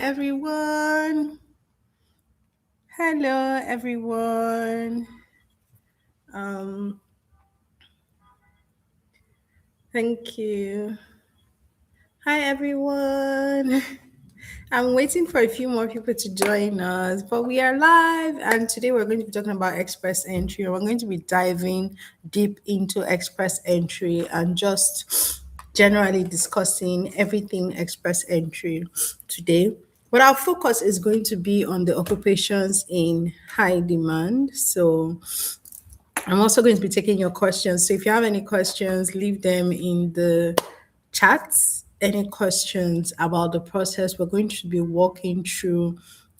everyone. Hello, everyone. Um, thank you. Hi, everyone. I'm waiting for a few more people to join us, but we are live, and today we're going to be talking about express entry. We're going to be diving deep into express entry and just generally discussing everything express entry today. But our focus is going to be on the occupations in high demand. So I'm also going to be taking your questions. So if you have any questions, leave them in the chats. Any questions about the process? We're going to be walking through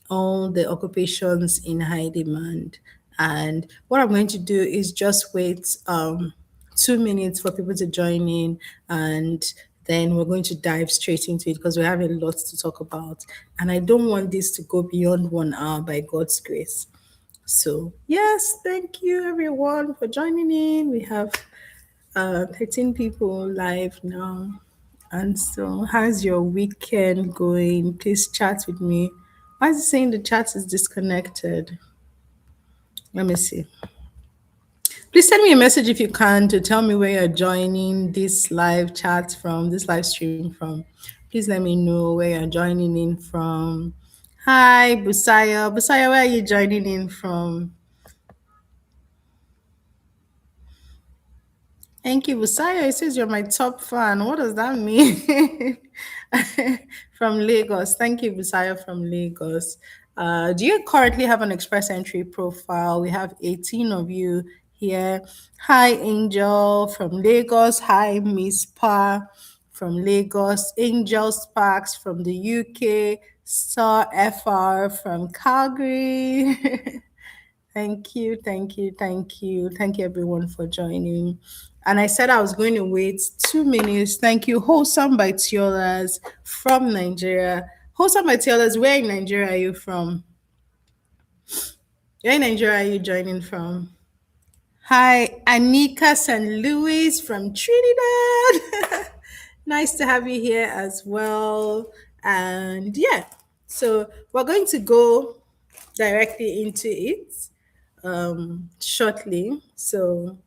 all the occupations in high demand. And what I'm going to do is just wait 2 minutes for people to join in, and then we're going to dive straight into it because we have a lot to talk about. And I don't want this to go beyond 1 hour by God's grace. So, yes, thank you everyone for joining in. We have 13 people live now. And so, how's your weekend going? Please chat with me. Why is it saying the chat is disconnected? Let me see. Please send me a message if you can to tell me where you're joining this live chat from, this live stream from. Please let me know where you're joining in from. Hi, Busaya. Busaya, where are you joining in from? Thank you, Busaya. It says you're my top fan. What does that mean? From Lagos. Thank you, Busaya from Lagos. Do you currently have an Express Entry profile? We have 18 of you here. Hi, Angel from Lagos. Hi, Miss Pa from Lagos. Angel Sparks from the UK. Star FR from Calgary. Thank you, thank you, thank you. Thank you everyone for joining. And I said I was going to wait 2 minutes. Thank you. Wholesome by Tiolas from Nigeria. Wholesome by Tiolas, where in Nigeria are you from? Where in Nigeria are you joining from? Hi, Anika St. Louis from Trinidad. Nice to have you here as well. And yeah, so we're going to go directly into it shortly. So,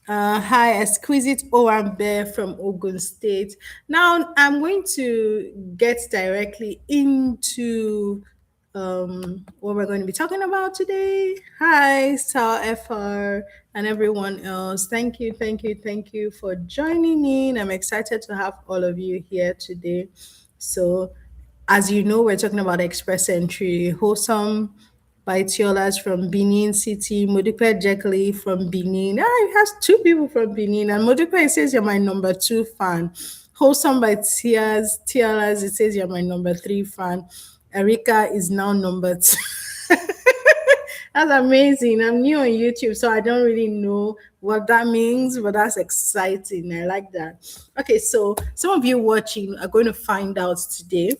hi, exquisite Owambe from Ogun State. Now, I'm going to get directly into what we're going to be talking about today. Hi, Star FR and everyone else. Thank you, thank you, thank you for joining in. I'm excited to have all of you here today. So, as you know, we're talking about express entry. Wholesome by Tiolas from Benin City, Modipe Jekli from Benin. It has two people from Benin. And Modipe says you're my number 2 fan. Wholesome by Tiolas, it says you're my number 3 fan. Erika is now number 2. That's amazing. I'm new on YouTube, so I don't really know what that means, but that's exciting. I like that. Okay, so some of you watching are going to find out today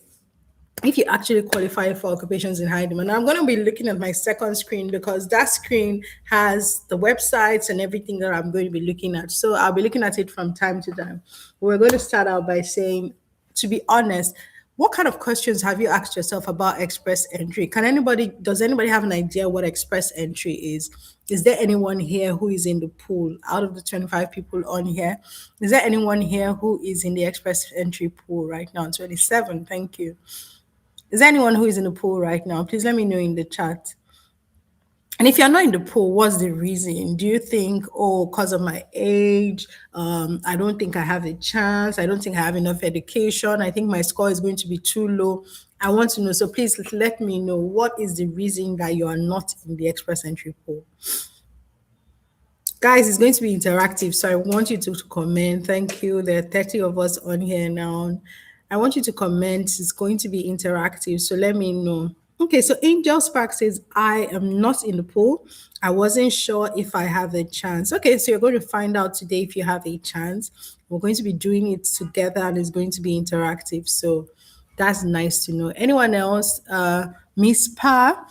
if you actually qualify for occupations in high demand. I'm going to be looking at my second screen because that screen has the websites and everything that I'm going to be looking at. So I'll be looking at it from time to time. We're going to start out by saying, to be honest, what kind of questions have you asked yourself about express entry? Does anybody have an idea what express entry is? Is there anyone here who is in the pool out of the 25 people on here? Is there anyone here who is in the express entry pool right now? 27, thank you. Is there anyone who is in the pool right now? Please let me know in the chat. And if you're not in the pool, what's the reason? Do you think, oh, because of my age, I don't think I have a chance. I don't think I have enough education. I think my score is going to be too low. I want to know. So please let me know what is the reason that you are not in the express entry pool. Guys, it's going to be interactive, so I want you to comment. Thank you. There are 30 of us on here now. I want you to comment. It's going to be interactive, so let me know. Okay, so Angel Spark says, I am not in the pool. I wasn't sure if I have a chance. Okay, so you're going to find out today if you have a chance. We're going to be doing it together and it's going to be interactive. So that's nice to know. Anyone else? Miss Pa,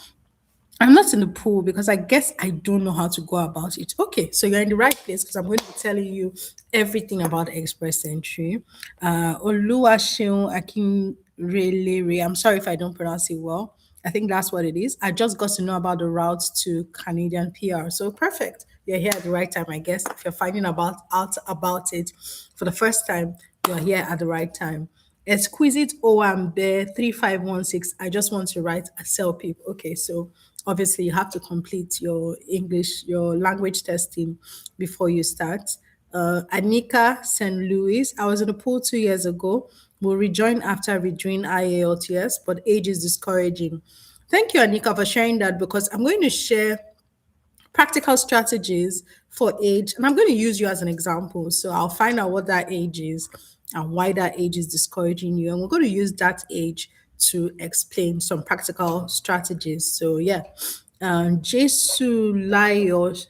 I'm not in the pool because I guess I don't know how to go about it. Okay, so you're in the right place because I'm going to be telling you everything about express entry. Oluwaseun Really. I'm sorry if I don't pronounce it well. I think that's what it is. I just got to know about the routes to Canadian PR. So perfect. You're here at the right time, I guess. If you're finding out about it for the first time, you're here at the right time. Exquisite Owambe 3516. I just want to write a sell people. Okay, so obviously you have to complete your English, your language testing before you start. Anika St. Louis. I was in the pool 2 years ago. Will rejoin after redoing IELTS, but age is discouraging. Thank you, Anika, for sharing that because I'm going to share practical strategies for age, and I'm going to use you as an example. So I'll find out what that age is and why that age is discouraging you, and we're going to use that age to explain some practical strategies. So yeah, Jesu Layo,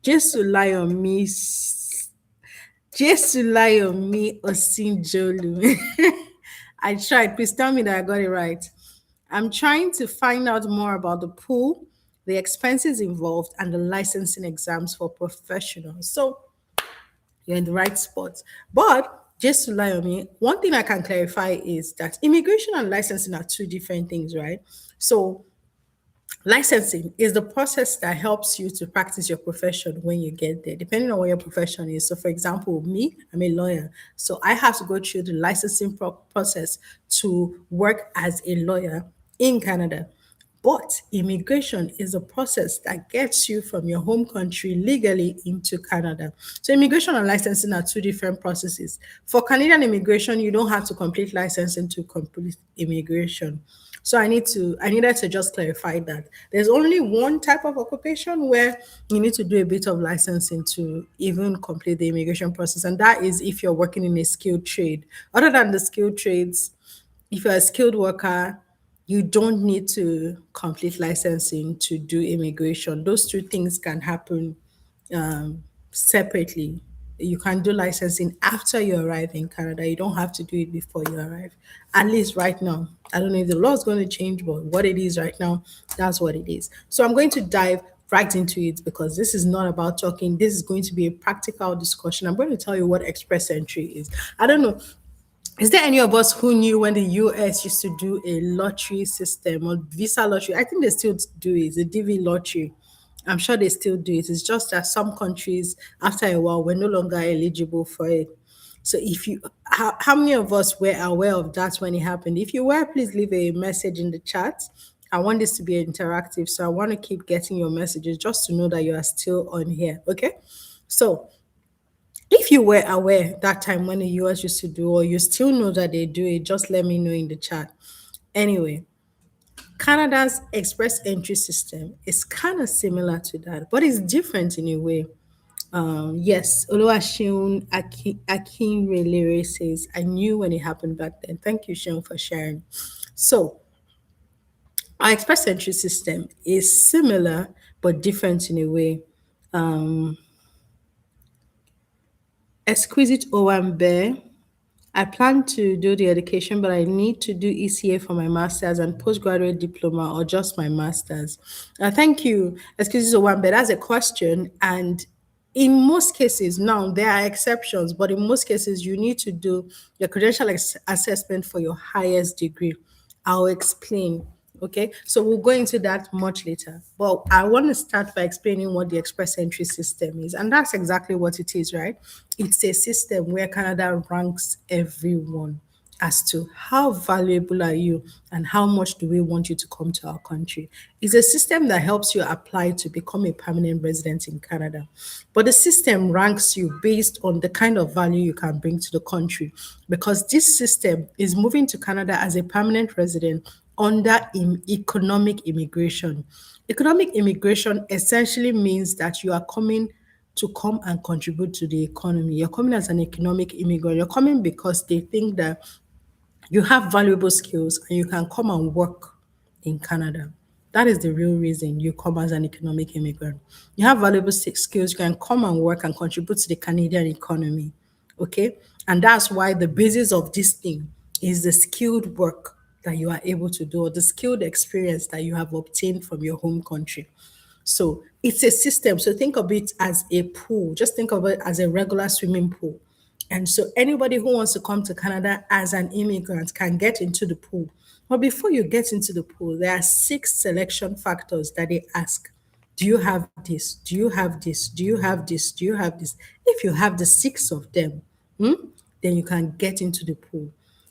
Jesu Layo Miss Jesu Layomi Osinjolu. I tried. Please tell me that I got it right. I'm trying to find out more about the pool, the expenses involved, and the licensing exams for professionals. So you're in the right spot. But just to lie on me, one thing I can clarify is that immigration and licensing are two different things, right? So licensing is the process that helps you to practice your profession when you get there, depending on what your profession is. So, for example, me, I'm a lawyer. So, I have to go through the licensing process to work as a lawyer in Canada. But immigration is a process that gets you from your home country legally into Canada. So immigration and licensing are two different processes. For Canadian immigration, you don't have to complete licensing to complete immigration. So I needed to just clarify that. There's only one type of occupation where you need to do a bit of licensing to even complete the immigration process, and that is if you're working in a skilled trade. Other than the skilled trades, if you're a skilled worker, you don't need to complete licensing to do immigration. Those two things can happen separately. You can do licensing after you arrive in Canada. You don't have to do it before you arrive. At least right now. I don't know if the law is going to change, but what it is right now, that's what it is. So I'm going to dive right into it because this is not about talking. This is going to be a practical discussion. I'm going to tell you what express entry is. I don't know, is there any of us who knew when the US used to do a lottery system or visa lottery? I think they still do it, the DV lottery. I'm sure they still do it. It's just that some countries, after a while, were no longer eligible for it. So, if you, how many of us were aware of that when it happened? If you were, please leave a message in the chat. I want this to be interactive, so I want to keep getting your messages just to know that you are still on here. Okay, so if you were aware that time when the US used to do, or you still know that they do it, just let me know in the chat. Anyway, Canada's express entry system is kind of similar to that, but it's different in a way. Yes, Oluwaseun Akinrelere says, I knew when it happened back then. Thank you, Sean, for sharing. So, our express entry system is similar but different in a way. Exquisite Owambe, I plan to do the education, but I need to do ECA for my master's and postgraduate diploma or just my master's. Thank you. Excuse me, one, but that's a question. And in most cases, now there are exceptions, but in most cases, you need to do your credential assessment for your highest degree. I'll explain. Okay, so we'll go into that much later. But I want to start by explaining what the express entry system is. And that's exactly what it is, right? It's a system where Canada ranks everyone as to how valuable are you and how much do we want you to come to our country. It's a system that helps you apply to become a permanent resident in Canada. But the system ranks you based on the kind of value you can bring to the country because this system is moving to Canada as a permanent resident under economic immigration. Economic immigration essentially means that you are coming to come and contribute to the economy. You're coming as an economic immigrant. You're coming because they think that you have valuable skills and you can come and work in Canada. That is the real reason you come as an economic immigrant. You have valuable skills, you can come and work and contribute to the Canadian economy. Okay? And that's why the basis of this thing is the skilled work that you are able to do, or the skilled experience that you have obtained from your home country. So it's a system. So think of it as a pool. Just think of it as a regular swimming pool. And so anybody who wants to come to Canada as an immigrant can get into the pool. But before you get into the pool, there are six selection factors that they ask. Do you have this? Do you have this? Do you have this? Do you have this? If you have the six of them, then you can get into the pool.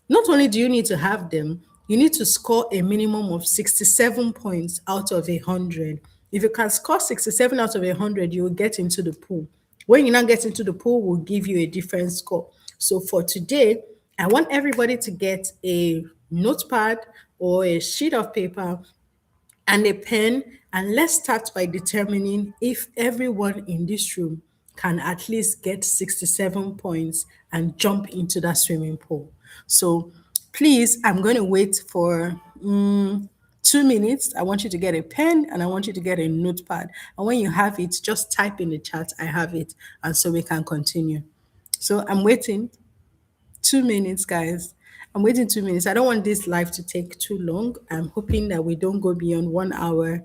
Not only do you need to have them, you need to score a minimum of 67 points out of 100. If you can score 67 out of 100, you will get into the pool. When you now get into the pool, we'll give you a different score. So for today, I want everybody to get a notepad or a sheet of paper and a pen, and let's start by determining if everyone in this room can at least get 67 points and jump into that swimming pool. So please, I'm going to wait for 2 minutes. I want you to get a pen and I want you to get a notepad. And when you have it, just type in the chat, I have it, and so we can continue. So I'm waiting. 2 minutes, guys. I'm waiting 2 minutes. I don't want this live to take too long. I'm hoping that we don't go beyond 1 hour.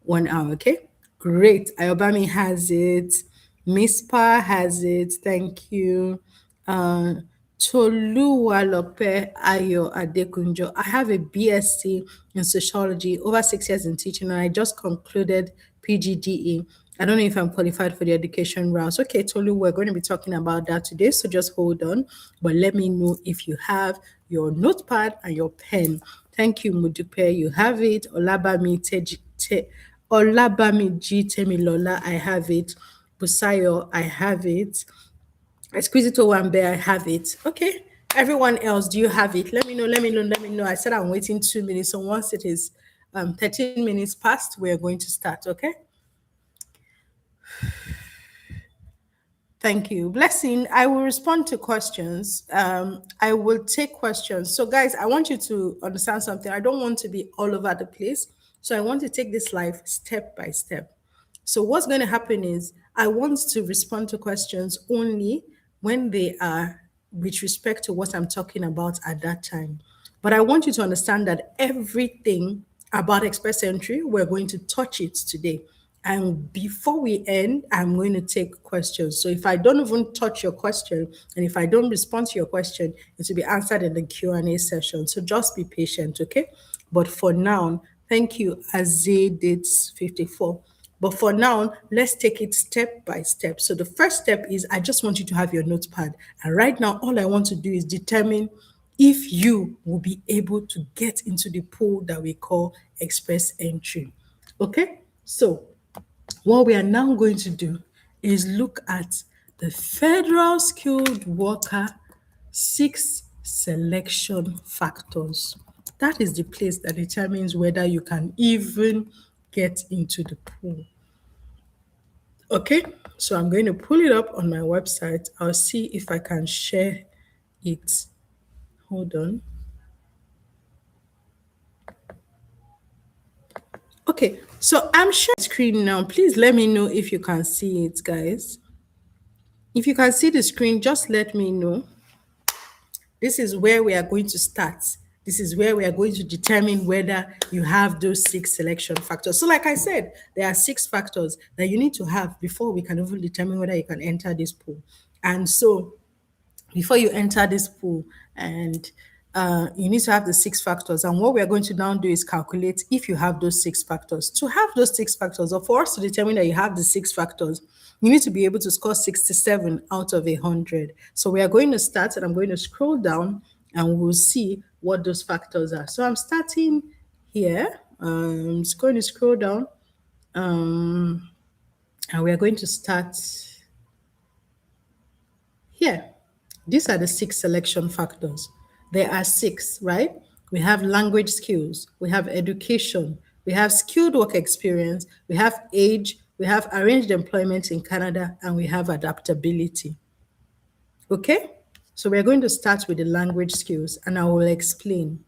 1 hour, okay? Great. Ayobami has it. Miss Pa has it. Thank you. Uh, Toluwalope Ayo Adekunjo. I have a BSc in sociology, over 6 years in teaching, and I just concluded PGDE. I don't know if I'm qualified for the education routes. Okay, Tolu, we're going to be talking about that today, so just hold on. But let me know if you have your notepad and your pen. Thank you, Mudupe. You have it. Olabami G. Temilola, I have it. Busayo, I have it. Exquisito Wambe, I have it. Okay. Everyone else, do you have it? Let me know, let me know, let me know. I said I'm waiting 2 minutes. So once it is 13 minutes past, we are going to start. Okay. Thank you. Blessing, I will respond to questions. I will take questions. So, guys, I want you to understand something. I don't want to be all over the place. So, I want to take this life step by step. So, what's going to happen is I want to respond to questions only when they are with respect to what I'm talking about at that time. But I want you to understand that everything about Express Entry, we're going to touch it today. And before we end, I'm going to take questions. So if I don't even touch your question, and if I don't respond to your question, it will be answered in the Q&A session. So just be patient, okay? But for now, thank you, Dates 54. But for now, let's take it step by step. So the first step is I just want you to have your notepad. And right now, all I want to do is determine if you will be able to get into the pool that we call Express Entry. Okay? So what we are now going to do is look at the Federal Skilled Worker six selection factors. That is the place that determines whether you can even get into the pool. Okay, so I'm going to pull it up on my website. I'll see if I can share it. Hold on. Okay, so I'm sharing the screen now. Please let me know if you can see it, guys. If you can see the screen, just let me know. This is where we are going to start. This is where we are going to determine whether you have those six selection factors. So, like I said, there are six factors that you need to have before we can even determine whether you can enter this pool. And so, before you enter this pool, and you need to have the six factors. And what we are going to now do is calculate if you have those six factors. To have those six factors, or for us to determine that you have the six factors, you need to be able to score 67 out of 100. So we are going to start, and I'm going to scroll down, and we'll see what those factors are. So I'm starting here. I'm just going to scroll down, and we are going to start here. These are the six selection factors. There are six, right? We have language skills, we have education, we have skilled work experience, we have age, we have arranged employment in Canada, and we have adaptability. Okay? So we're going to start with the language skills, and I will explain.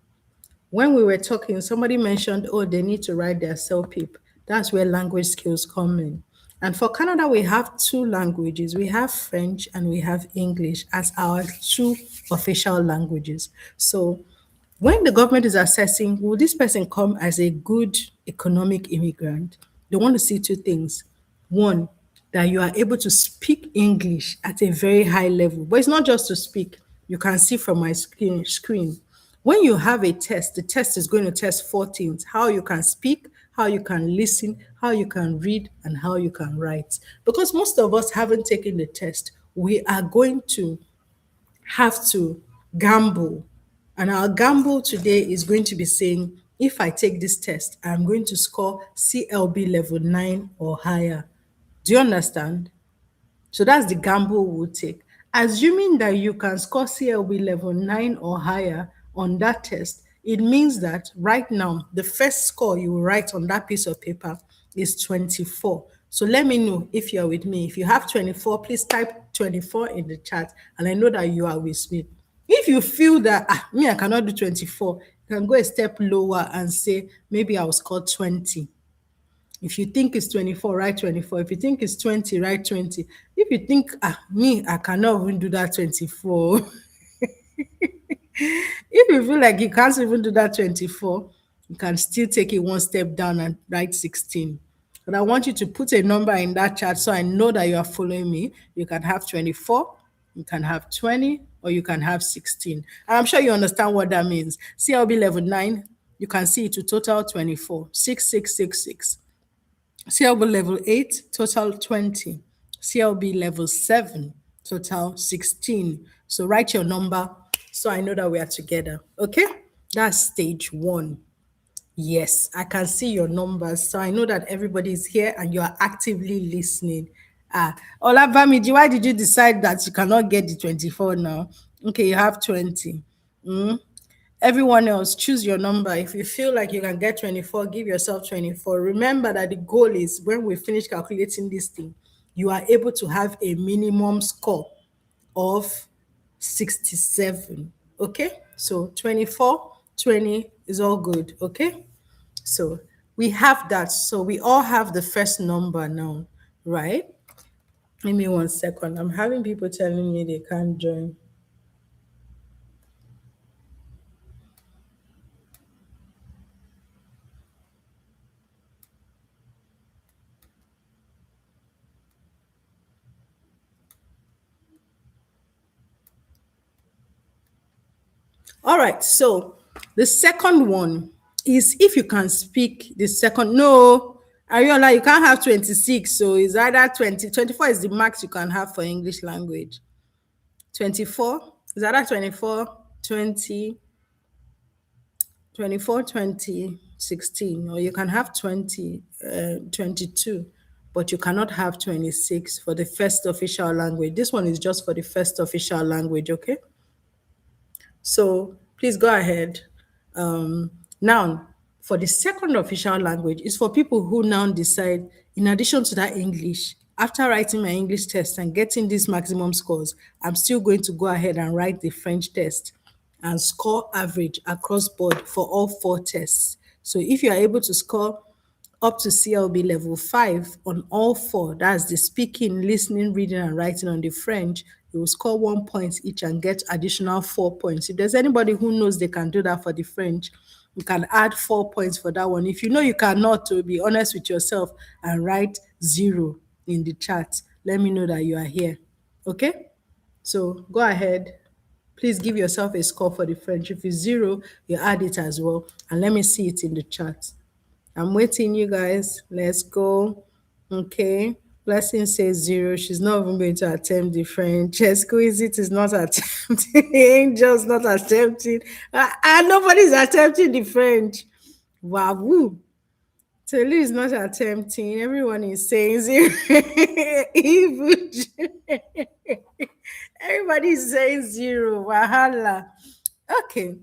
When we were talking, somebody mentioned, oh, they need to write their CELPIP. That's where language skills come in. And for Canada, we have two languages. We have French and we have English as our two official languages. So when the government is assessing, will this person come as a good economic immigrant? They want to see two things. One, that you are able to speak English at a very high level. But it's not just to speak. You can see from my screen. When you have a test, the test is going to test four things: how you can speak, how you can listen, how you can read, and how you can write. Because most of us haven't taken the test, we are going to have to gamble. And our gamble today is going to be saying, if I take this test, I'm going to score CLB level 9 or higher. Do you understand? So that's the gamble we'll take. Assuming that you can score CLB level 9 or higher on that test, it means that right now, the first score you will write on that piece of paper is 24. So let me know if you're with me. If you have 24, please type 24 in the chat, and I know that you are with me. If you feel that, me, I cannot do 24, you can go a step lower and say, maybe I'll score 20. If you think it's 24, write 24. If you think it's 20, write 20. If you think, me, I cannot even do that 24. If you feel like you can't even do that 24, you can still take it one step down and write 16. But I want you to put a number in that chat so I know that you are following me. You can have 24, you can have 20, or you can have 16. And I'm sure you understand what that means. CLB level 9, you can see it to total 24, 6666. CLB level 8, total 20. CLB level 7, total 16. So write your number so I know that we are together. Okay? That's stage 1. Yes, I can see your numbers. So I know that everybody is here and you are actively listening. Olabamiji, why did you decide that you cannot get the 24 now? Okay, you have 20. Everyone else, choose your number. If you feel like you can get 24, give yourself 24. Remember that the goal is when we finish calculating this thing, you are able to have a minimum score of 67. Okay? So 24, 20 is all good. Okay? So we have that. So we all have the first number now, right? Give me 1 second. I'm having people telling me they can't join. All right. So the second one is if you can speak the second. No, Ariola, you can't have 26. So it's either 20. 24 is the max you can have for English language. 24 is either 24, 20, 24, 20, 16, or you can have 20, 22, but you cannot have 26 for the first official language. This one is just for the first official language, okay? So please go ahead. Now, for the second official language, is for people who now decide, in addition to that English, after writing my English test and getting these maximum scores, I'm still going to go ahead and write the French test and score average across board for all four tests. So if you are able to score up to CLB level 5 on all four, that's the speaking, listening, reading, and writing on the French, you will score 1 point each and get additional 4 points. If there's anybody who knows they can do that for the French, you can add 4 points for that one. If you know you cannot, to be honest with yourself and write 0 in the chat, let me know that you are here. Okay? So go ahead. Please give yourself a score for the French. If it's 0, you add it as well. And let me see it in the chat. I'm waiting, you guys. Let's go. Okay. Blessing says 0. She's not even going to attempt the French. Exquisite is not attempting. Angel's not attempting. Nobody's attempting the French. Wow. Woo. Telu is not attempting. Everyone is saying 0. Even everybody is saying 0. Wahala. Okay.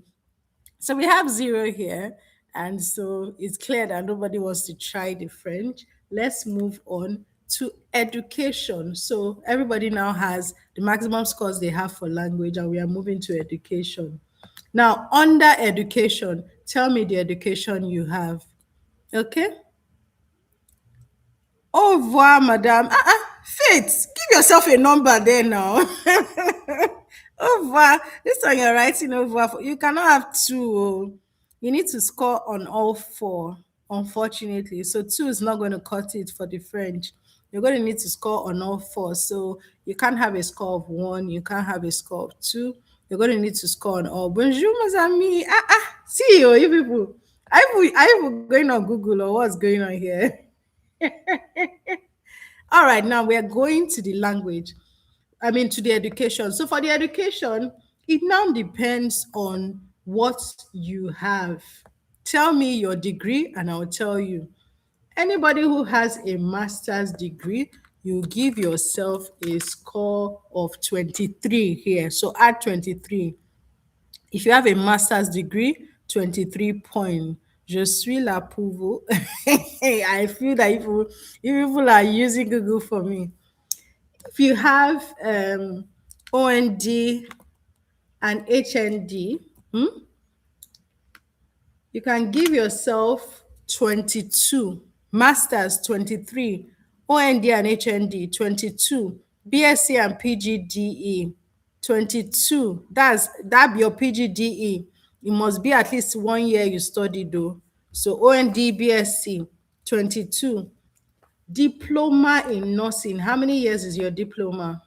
So we have 0 here. And so it's clear that nobody wants to try the French. Let's move on to education. So everybody now has the maximum scores they have for language, and we are moving to education. Now, under education, tell me the education you have. Okay? Au revoir, madame. Faith, give yourself a number there now. Au revoir. This one you're writing au revoir. You cannot have two. Oh. You need to score on all four, unfortunately. So two is not going to cut it for the French. You're going to need to score on all four. So you can't have a score of one, you can't have a score of two. You're going to need to score on all. Bonjour, mes amis. See you people. Are you going on Google or what's going on here? All right, now we are going to the language. I mean, to the education. So for the education, it now depends on what you have. Tell me your degree, and I'll tell you. Anybody who has a master's degree, you give yourself a score of 23 here. So add 23. If you have a master's degree, 23 points. Je suis là pour vous. I feel that if people are using Google for me. If you have OND and HND, you can give yourself 22, masters 23, OND and HND 22, BSc and PGDE 22. That your PGDE. It must be at least 1 year you studied though. So OND, BSc 22. Diploma in nursing. How many years is your diploma?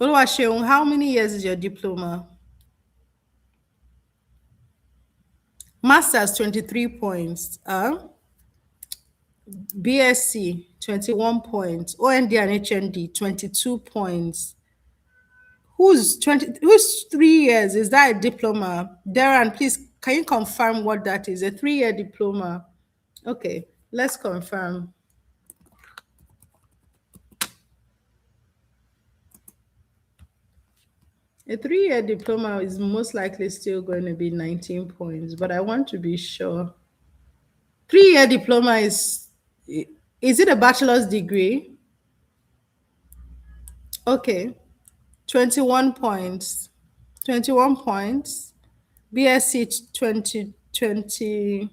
Oluwaseun, how many years is your diploma? Masters 23 points. BSc 21 points. OND and HND 22 points. Who's 3 years? Is that a diploma? Darren, please can you confirm what that is? A 3-year diploma. Okay, let's confirm. A 3-year diploma is most likely still going to be 19 points, but I want to be sure. 3-year diploma is it a bachelor's degree? Okay, 21 points. 21 points. BSc 2020.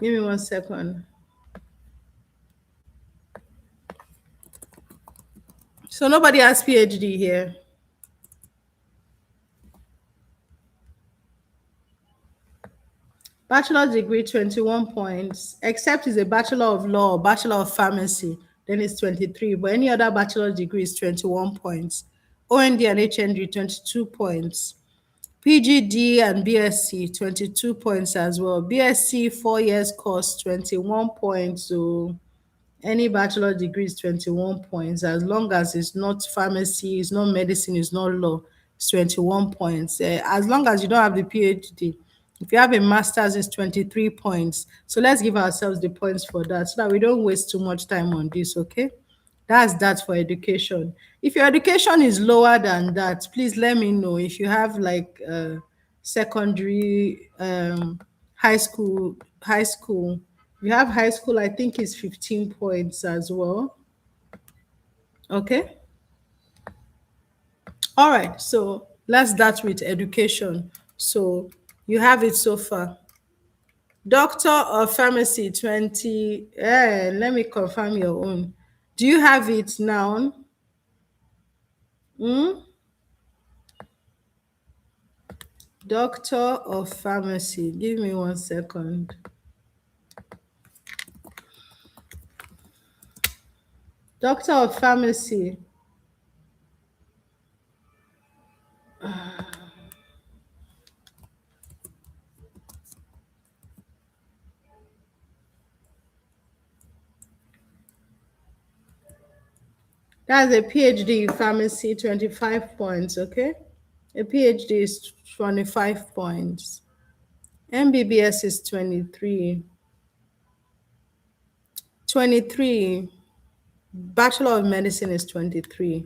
Give me 1 second. So nobody has PhD here. Bachelor's degree 21 points, except it's a Bachelor of Law or Bachelor of Pharmacy, then it's 23. But any other bachelor's degree is 21 points. OND and HND 22 points. PGD and BSc 22 points as well. BSc 4 years course 21 points. So any bachelor degree is 21 points. As long as it's not pharmacy, it's not medicine, it's not law, it's 21 points. As long as you don't have the PhD. If you have a master's, it's 23 points. So let's give ourselves the points for that so that we don't waste too much time on this, okay? That's that for education. If your education is lower than that, please let me know. If you have like secondary, high school. You have high school, I think it's 15 points as well. Okay. All right. So let's start with education. So you have it so far. Doctor of Pharmacy 20. Let me confirm your own. Do you have it now? Doctor of Pharmacy. Give me 1 second. Doctor of Pharmacy. That's a PhD in pharmacy, 25 points, okay? A PhD is 25 points. MBBS is 23. 23. Bachelor of Medicine is 23.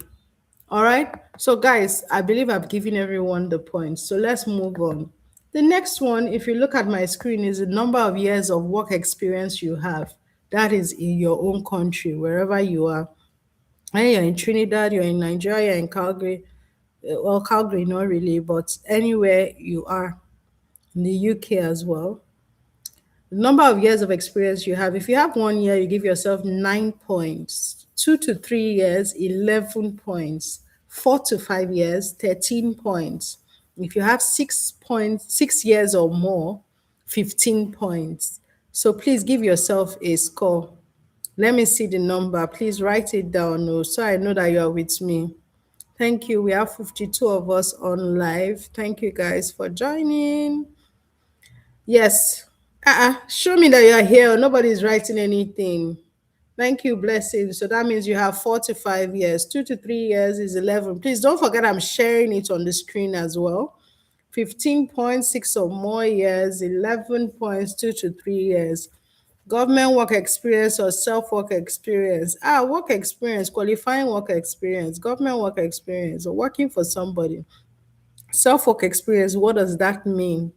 All right. So, guys, I believe I've given everyone the points. So, let's move on. The next one, if you look at my screen, is the number of years of work experience you have. That is in your own country, wherever you are. When you're in Trinidad, you're in Nigeria, you're in Calgary. Well, Calgary, not really, but anywhere you are in the UK as well. The number of years of experience you have. If you have 1 year, you give yourself 9 points. 2 to 3 years, 11 points. 4 to 5 years, 13 points. If you have 6 years or more, 15 points. So please give yourself a score. Let me see the number. Please write it down, oh, so I know that you are with me. Thank you. We have 52 of us on live. Thank you guys for joining. Yes. Show me that you are here. Nobody is writing anything. Thank you, blessing. So that means you have 4 to 5 years. 2 to 3 years is 11. Please don't forget I'm sharing it on the screen as well. 15.6 or more years, 11 points, 2 to 3 years. Government work experience or self work experience. Work experience, qualifying work experience, government work experience, or working for somebody. Self work experience, what does that mean?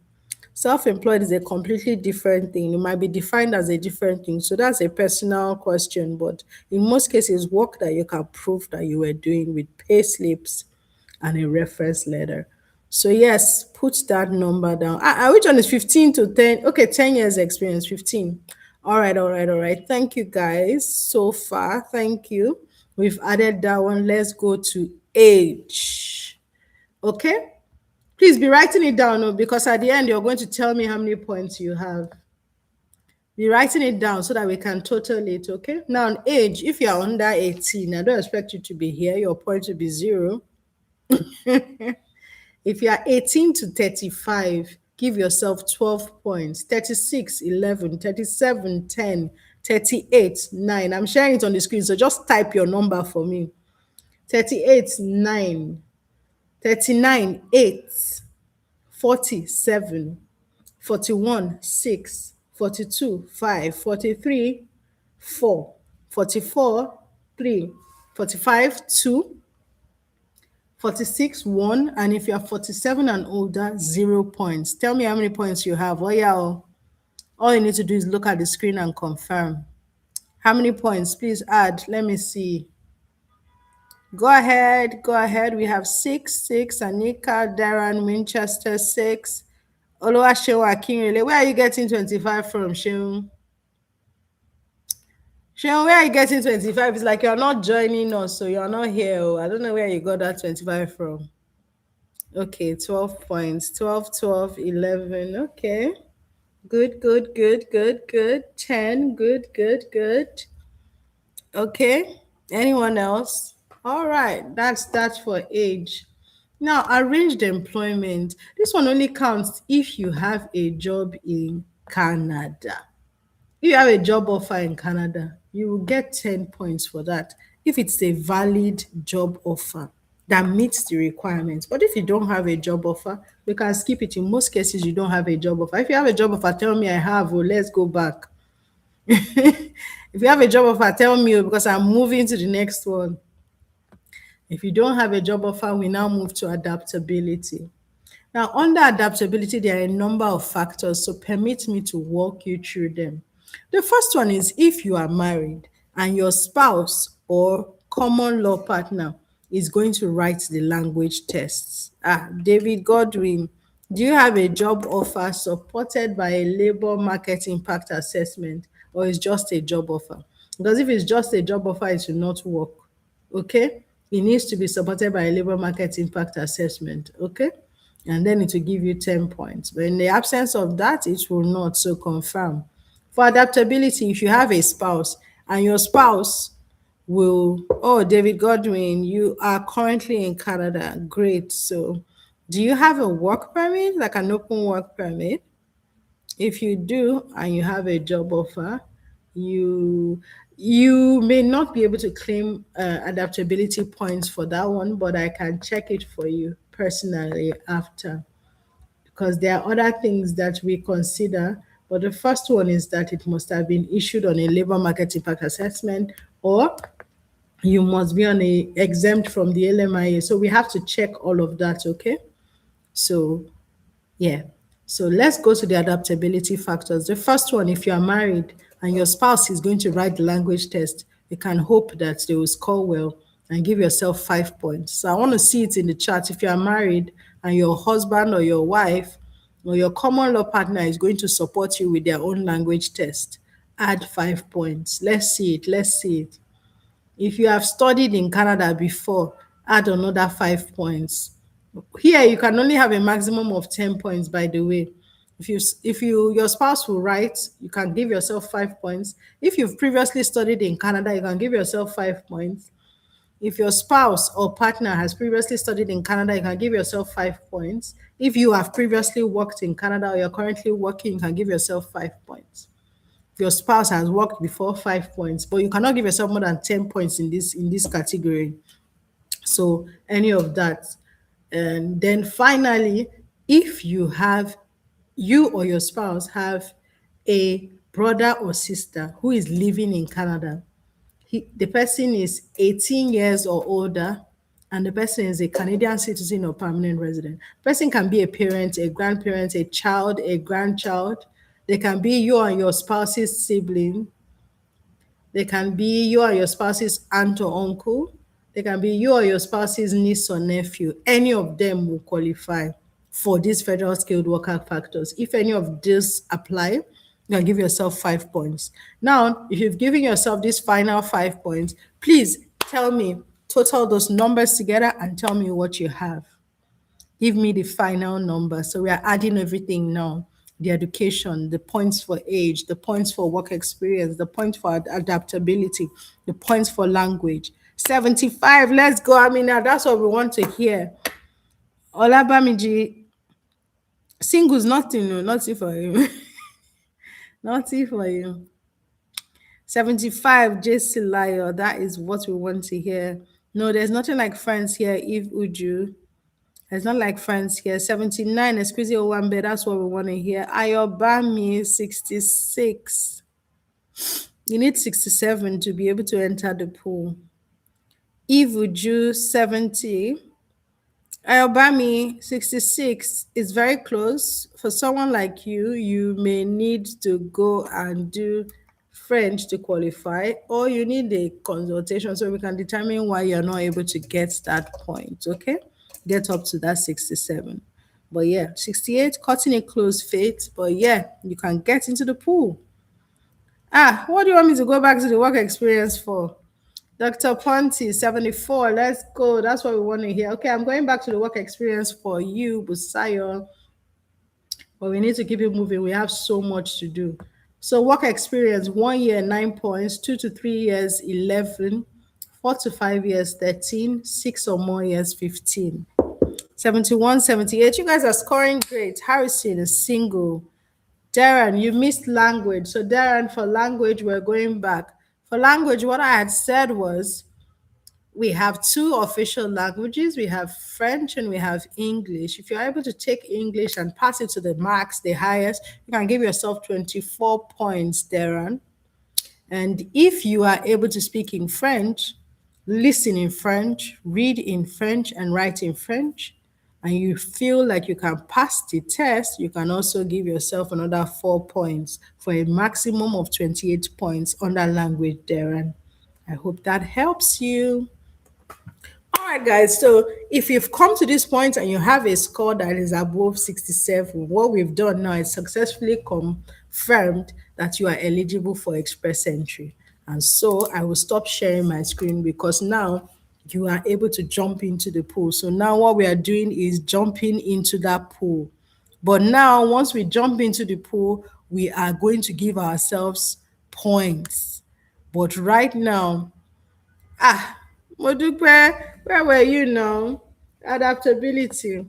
Self employed is a completely different thing. It might be defined as a different thing. So that's a personal question. But in most cases, work that you can prove that you were doing with pay slips and a reference letter. So, yes, put that number down. Which one is 15 to 10? Okay, 10 years experience, 15. All right, all right, all right. Thank you guys so far. Thank you. We've added that one. Let's go to age. Okay. Please be writing it down, oh, because at the end, you're going to tell me how many points you have. Be writing it down so that we can total it, okay? Now, on age, if you're under 18, I don't expect you to be here. Your point will be 0. If you are 18 to 35, give yourself 12 points. 36, 11, 37, 10, 38, 9. I'm sharing it on the screen, so just type your number for me. 38, 9. 39, 8. 47, 41, 6, 42, 5, 43, 4, 44, 3, 45, 2, 46, 1, and if you are 47 and older, 0 points. Tell me how many points you have. Oh, yeah. All you need to do is look at the screen and confirm. How many points? Please add. Let me see. Go ahead. Go ahead. We have 6, 6. Anika, Darren, Winchester, 6. Oluwaseun Akinyele. Where are you getting 25 from, Seun? Seun, where are you getting 25? It's like you're not joining us, so you're not here. Oh, I don't know where you got that 25 from. Okay, 12 points. 12, 12, 11. Okay. Good, good, good, good, good. 10. Good, good, good. Okay. Anyone else? All right. That's for age. Now, arranged employment. This one only counts if you have a job in Canada. If you have a job offer in Canada, you will get 10 points for that if it's a valid job offer that meets the requirements. But if you don't have a job offer, we can skip it. In most cases, you don't have a job offer. If you have a job offer, tell me I have. Oh, let's go back. If you have a job offer, tell me, oh, because I'm moving to the next one. If you don't have a job offer, we now move to adaptability. Now, under adaptability, there are a number of factors, so permit me to walk you through them. The first one is if you are married and your spouse or common law partner is going to write the language tests. David Godwin, do you have a job offer supported by a labor market impact assessment, or is just a job offer? Because if it's just a job offer, it will not work. Okay? It needs to be supported by a labor market impact assessment. Okay? And then it will give you 10 points. But in the absence of that, it will not. So confirm. For adaptability, if you have a spouse and your spouse will, oh, David Godwin, you are currently in Canada. Great. So do you have a work permit, like an open work permit? If you do and you have a job offer, you may not be able to claim adaptability points for that one, but I can check it for you personally after, because there are other things that we consider. But the first one is that it must have been issued on a labor market impact assessment, or you must be on a exempt from the LMIA. So we have to check all of that, okay? So yeah. So let's go to the adaptability factors. The first one, if you are married and your spouse is going to write the language test, you can hope that they will score well and give yourself 5 points. So I want to see it in the chat. If you are married and your husband or your wife or your common law partner is going to support you with their own language test, add 5 points. Let's see it. Let's see it. If you have studied in Canada before, add another 5 points. Here, you can only have a maximum of 10 points, by the way. If your spouse will write, you can give yourself 5 points. If you've previously studied in Canada, you can give yourself 5 points. If your spouse or partner has previously studied in Canada, you can give yourself 5 points. If you have previously worked in Canada or you're currently working, you can give yourself 5 points. If your spouse has worked before, 5 points, but you cannot give yourself more than 10 points in this category. So any of that. And then finally, if you or your spouse have a brother or sister who is living in Canada, the person is 18 years or older, and the person is a Canadian citizen or permanent resident. Person can be a parent, a grandparent, a child, a grandchild. They can be you and your spouse's sibling. They can be you or your spouse's aunt or uncle. They can be you or your spouse's niece or nephew. Any of them will qualify for these federal skilled worker factors. If any of these apply, you can give yourself 5 points. Now, if you've given yourself these final 5 points, please tell me, total those numbers together and tell me what you have. Give me the final number. So we are adding everything now. The education, the points for age, the points for work experience, the points for adaptability, the points for language. 75, let's go. I mean, now that's what we want to hear. Olabamiji, singles, nothing, no, nothing for you. Nothing for you. 75, JC Layo, that is what we want to hear. No, there's nothing like friends here, Eve Uju. It's not like friends here. 79, Esquizzy Owambe, that's what we want to hear. Ayobami, 66. You need 67 to be able to enter the pool. Ivuju, 70. Ayobami, 66 is very close. For someone like you may need to go and do French to qualify, or you need a consultation so we can determine why you're not able to get that point, okay? Get up to that 67. But yeah, 68, cutting a close fit, but yeah, you can get into the pool. What do you want me to go back to the work experience for? Dr. Ponti, 74. Let's go. That's what we want to hear. Okay, I'm going back to the work experience for you, Busayo. But we need to keep it moving. We have so much to do. So work experience, 1 year, 9 points, 2 to 3 years, 11, 4 to 5 years, 13, 6 or more years, 15. 71, 78. You guys are scoring great. Harrison is single. Darren, you missed language. So Darren, for language, we're going back. For language, what I had said was we have two official languages. We have French and we have English. If you're able to take English and pass it to the max, the highest, you can give yourself 24 points, Darren. And if you are able to speak in French, listen in French, read in French, and write in French, and you feel like you can pass the test, you can also give yourself another 4 points for a maximum of 28 points on that language, Darren. I hope that helps you. All right, guys. So if you've come to this point and you have a score that is above 67, what we've done now is successfully confirmed that you are eligible for express entry. And so I will stop sharing my screen because now you are able to jump into the pool. So now what we are doing is jumping into that pool. But now, once we jump into the pool, we are going to give ourselves points. But right now, Modupe, where were you now? Adaptability.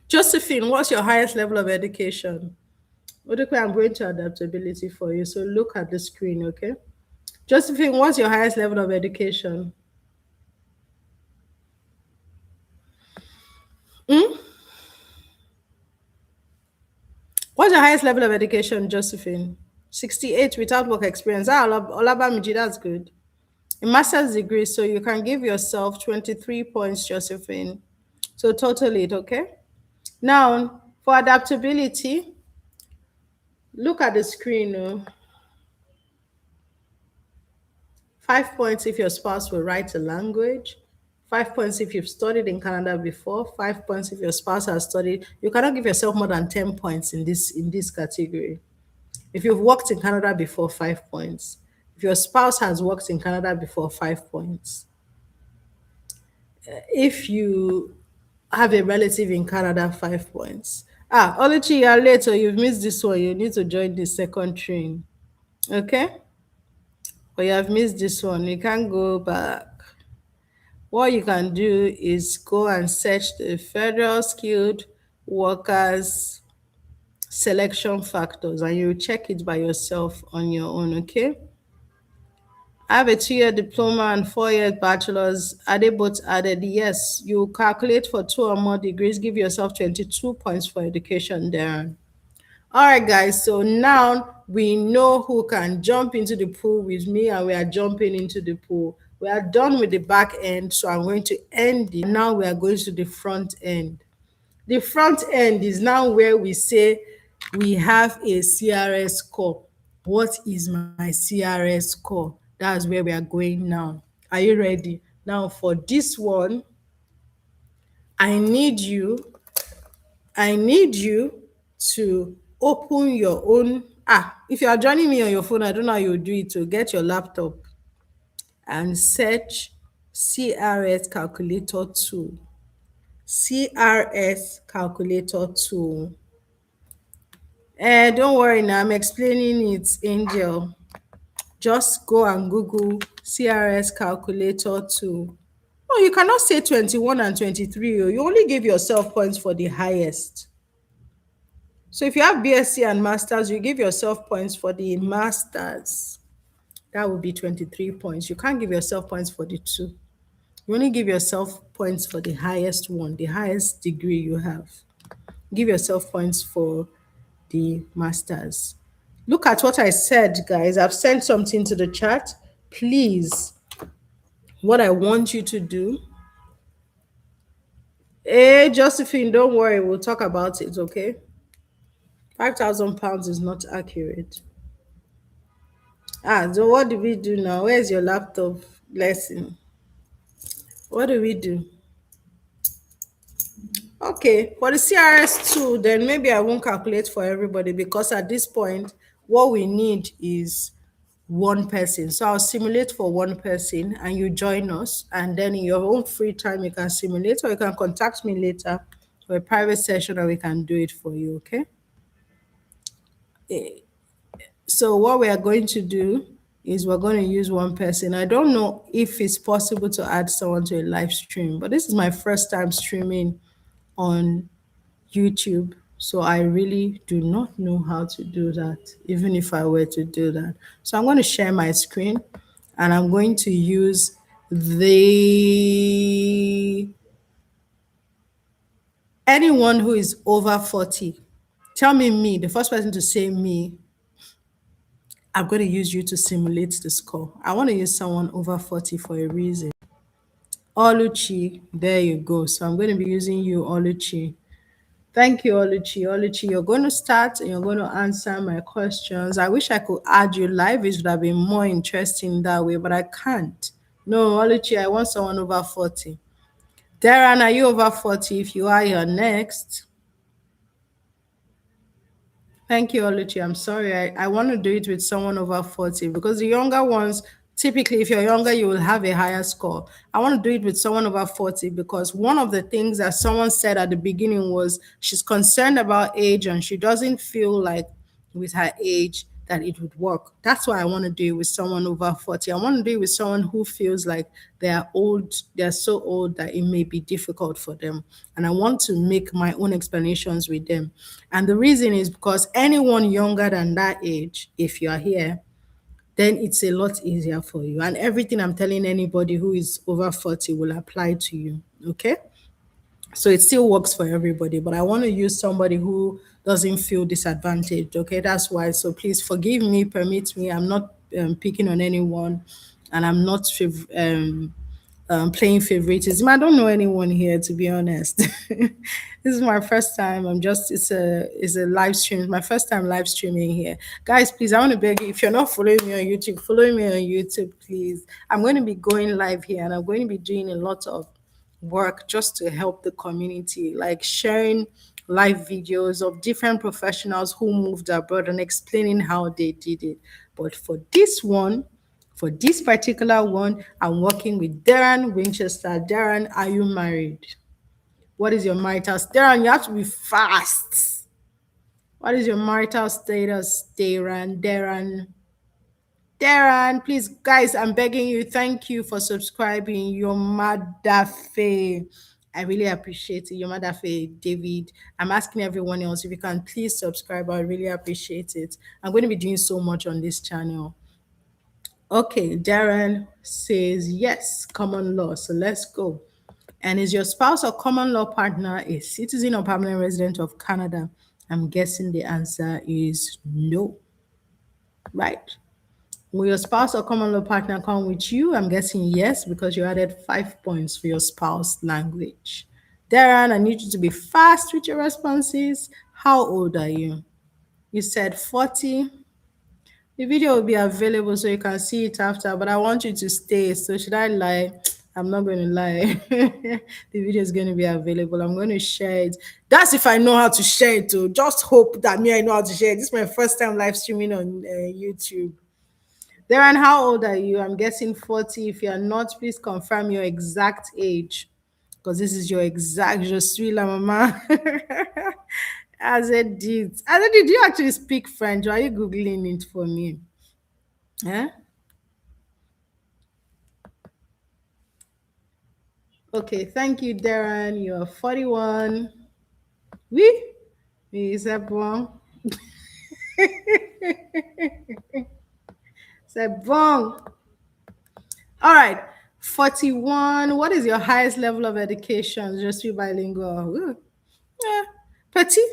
Josephine, what's your highest level of education? Modupe, I'm going to adaptability for you. So look at the screen, okay? Josephine, what's your highest level of education? What's your highest level of education, Josephine? 68 without work experience. Olabamiji, that's good. A master's degree, so you can give yourself 23 points, Josephine. So total it, okay? Now, for adaptability, look at the screen. 5 points if your spouse will write a language. 5 points if you've studied in Canada before. 5 points if your spouse has studied. You cannot give yourself more than 10 points in this category. If you've worked in Canada before, 5 points. If your spouse has worked in Canada before, 5 points. If you have a relative in Canada, 5 points. Ah, Oluchi, you are late, so you've missed this one. You need to join the second train. Okay? But you have missed this one. You can't go back. What you can do is go and search the Federal Skilled Workers Selection Factors and you check it by yourself on your own, okay? I have a 2 year diploma and 4 year bachelor's. Are they both added? Yes. You calculate for two or more degrees, give yourself 22 points for education there. All right, guys. So now we know who can jump into the pool with me, and we are jumping into the pool. We are done with the back end, so I'm going to end it. Now we are going to the front end. The front end is now where we say we have a CRS score. What is my CRS score? That's where we are going now. Are you ready? Now for this one, I need you I need you to open your own. If you are joining me on your phone, I don't know how you do it. To get your laptop and search CRS calculator tool. CRS calculator tool. Don't worry now, I'm explaining it, Angel. Just go and Google CRS calculator tool. Oh, you cannot say 21 and 23. Oh. You only give yourself points for the highest. So if you have BSc and masters, you give yourself points for the masters. That would be 23 points. You can't give yourself points for the two. You only give yourself points for the highest one, the highest degree you have. Give yourself points for the masters. Look at what I said, guys. I've sent something to the chat. Please, what I want you to do. Hey, Josephine, don't worry. We'll talk about it, okay? £5,000 is not accurate. So what do we do now? Where's your laptop lesson? What do we do? Okay, for the CRS2, then maybe I won't calculate for everybody because at this point, what we need is one person. So I'll simulate for one person and you join us. And then in your own free time, you can simulate or you can contact me later for a private session and we can do it for you, okay? So what we are going to do is we're going to use one person. I don't know if it's possible to add someone to a live stream, but this is my first time streaming on YouTube. So I really do not know how to do that, even if I were to do that. So I'm going to share my screen and I'm going to use the anyone who is over 40. Tell me, the first person to say me, I'm going to use you to simulate the score. I want to use someone over 40 for a reason. Oluchi, there you go. So I'm going to be using you, Oluchi. Thank you, Oluchi. Oluchi, you're going to start and you're going to answer my questions. I wish I could add you live. It would have been more interesting that way, but I can't. No, Oluchi, I want someone over 40. Darren, are you over 40? If you are, you're next. Thank you, Oluchi. I'm sorry. I want to do it with someone over 40 because the younger ones, typically, if you're younger, you will have a higher score. I want to do it with someone over 40 because one of the things that someone said at the beginning was she's concerned about age and she doesn't feel like with her age that it would work. That's why I want to do it with someone over 40. I want to do it with someone who feels like they're old, they're so old that it may be difficult for them. And I want to make my own explanations with them. And the reason is because anyone younger than that age, if you are here, then it's a lot easier for you. And everything I'm telling anybody who is over 40 will apply to you. Okay? So it still works for everybody, but I want to use somebody who doesn't feel disadvantaged. Okay, that's why. So please forgive me, permit me. I'm not picking on anyone, and I'm not playing favoritism. I don't know anyone here, to be honest. This is my first time. It's a live stream. It's my first time live streaming here, guys. Please, I want to beg you, if you're not following me on YouTube, follow me on YouTube, please. I'm going to be going live here, and I'm going to be doing a lot of work just to help the community, like sharing live videos of different professionals who moved abroad and explaining how they did it. But for this particular one, I'm working with Darren Winchester. Darren, are you married? What is your marital? Darren, you have to be fast. What is your marital status, Darren? Darren, please, guys, I'm begging you. Thank you for subscribing. Your Madafe. I really appreciate it. Your Madafe, David. I'm asking everyone else if you can please subscribe. I really appreciate it. I'm going to be doing so much on this channel. Okay, Darren says yes, common law. So let's go. And is your spouse or common law partner a citizen or permanent resident of Canada? I'm guessing the answer is no, right? Will your spouse or common law partner come with you? I'm guessing yes, because you added 5 points for your spouse language. Darren, I need you to be fast with your responses. How old are you? You said 40. The video will be available so you can see it after, but I want you to stay. So should I lie? I'm not going to lie. The video is going to be available. I'm going to share it. That's if I know how to share it too. Just hope that me, I know how to share it. This is my first time live streaming on YouTube. Darren, how old are you? I'm guessing 40. If you're not, please confirm your exact age. Because this is your exact, je suis la maman. As it did. As it did you actually speak French? Or are you Googling it for me? Eh? Okay, thank you, Darren. You're 41. Oui? Oui, c'est bon. C'est bon. All right. 41. What is your highest level of education? Je suis bilingual. Ooh. Yeah. Petit.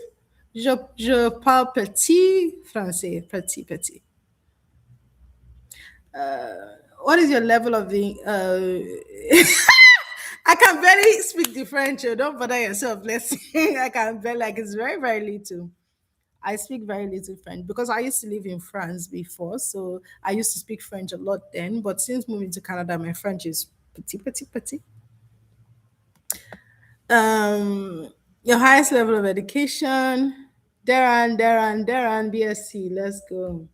Je parle petit français. Petit, petit. What is your level of the I can barely speak the French. Don't bother yourself. Let's see. I can barely, like, it's very, very little. I speak very little French because I used to live in France before. So I used to speak French a lot then. But since moving to Canada, my French is petit, petit, petit. Your highest level of education. Darren, BSc. Let's go.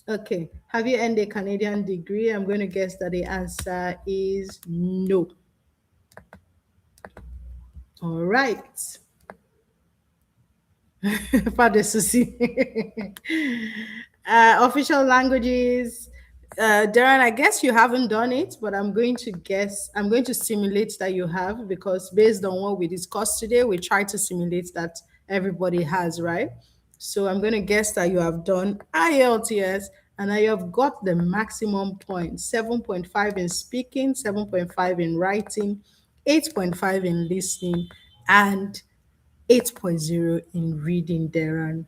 Okay. Have you earned a Canadian degree? I'm going to guess that the answer is no. All right. Pas de souci. Official languages. Darren, I guess you haven't done it, but I'm going to simulate that you have because based on what we discussed today, we try to simulate that everybody has, right? So I'm going to guess that you have done IELTS and that you have got the maximum points 7.5 in speaking, 7.5 in writing, 8.5 in listening, and 8.0 in reading, Darren.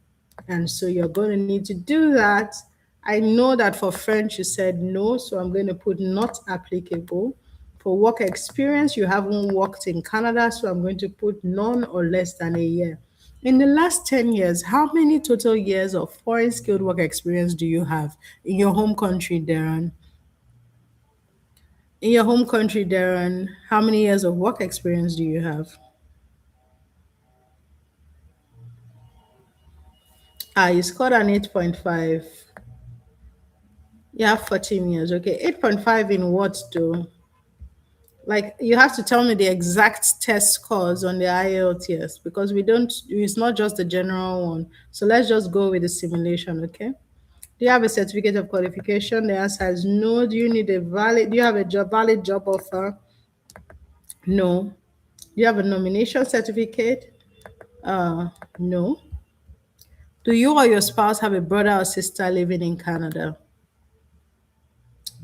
And so you're going to need to do that. I know that for French you said no, so I'm going to put not applicable. For work experience, you haven't worked in Canada, so I'm going to put none or less than a year. In the last 10 years, how many total years of foreign skilled work experience do you have in your home country, Darren? In your home country, Darren, how many years of work experience do you have? You scored an 8.5. You have 14 years. Okay. 8.5 in what though? Like you have to tell me the exact test scores on the IELTS because it's not just the general one. So let's just go with the simulation, okay? Do you have a certificate of qualification? The answer is no. Do you have a valid job offer? No. Do you have a nomination certificate? No. Do you or your spouse have a brother or sister living in Canada?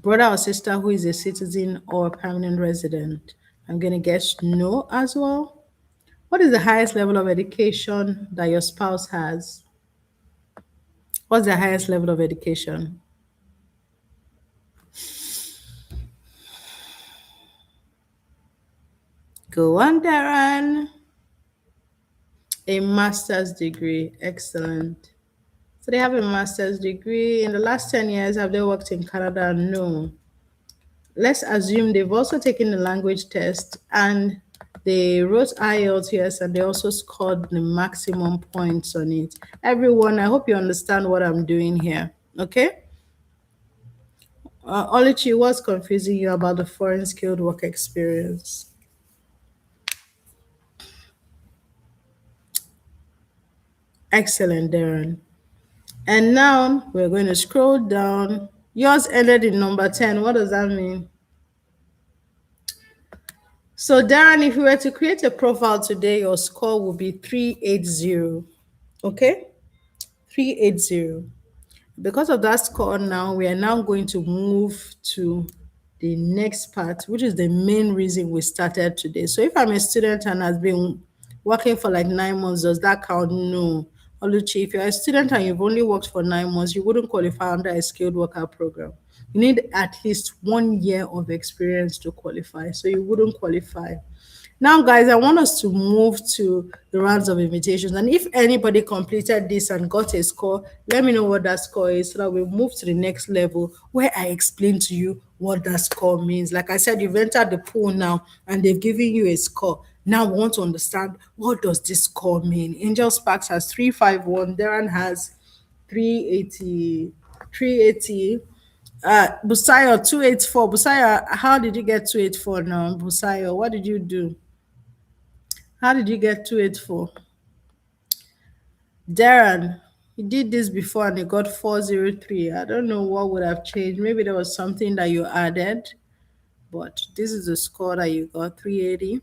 Brother or sister who is a citizen or permanent resident? I'm going to guess no as well. What is the highest level of education that your spouse has? What's the highest level of education? Go on, Darren. A master's degree. Excellent. So they have a master's degree. In the last 10 years, have they worked in Canada? No. Let's assume they've also taken the language test and they wrote IELTS and they also scored the maximum points on it. Everyone, I hope you understand what I'm doing here. Okay? Oluchi, what's confusing you about the foreign skilled work experience? Excellent, Darren. And now we're going to scroll down. Yours ended in number 10. What does that mean? So, Darren, if you were to create a profile today, your score will be 380. Okay? 380. Because of that score now, we are now going to move to the next part, which is the main reason we started today. So if I'm a student and has been working for like 9 months, does that count? No. Oluchi, if you're a student and you've only worked for 9 months, you wouldn't qualify under a skilled worker program. You need at least 1 year of experience to qualify. So you wouldn't qualify. Now, guys, I want us to move to the rounds of invitations. And if anybody completed this and got a score, let me know what that score is so that we move to the next level where I explain to you what that score means. Like I said, you've entered the pool now and they've given you a score. Now we want to understand, what does this score mean? Angel Sparks has 351, Darren has 380, 380. Busayo 284. Busayo, how did you get 284 now? Busayo, what did you do? How did you get 284? Darren, you did this before and you got 403. I don't know what would have changed. Maybe there was something that you added, but this is the score that you got, 380.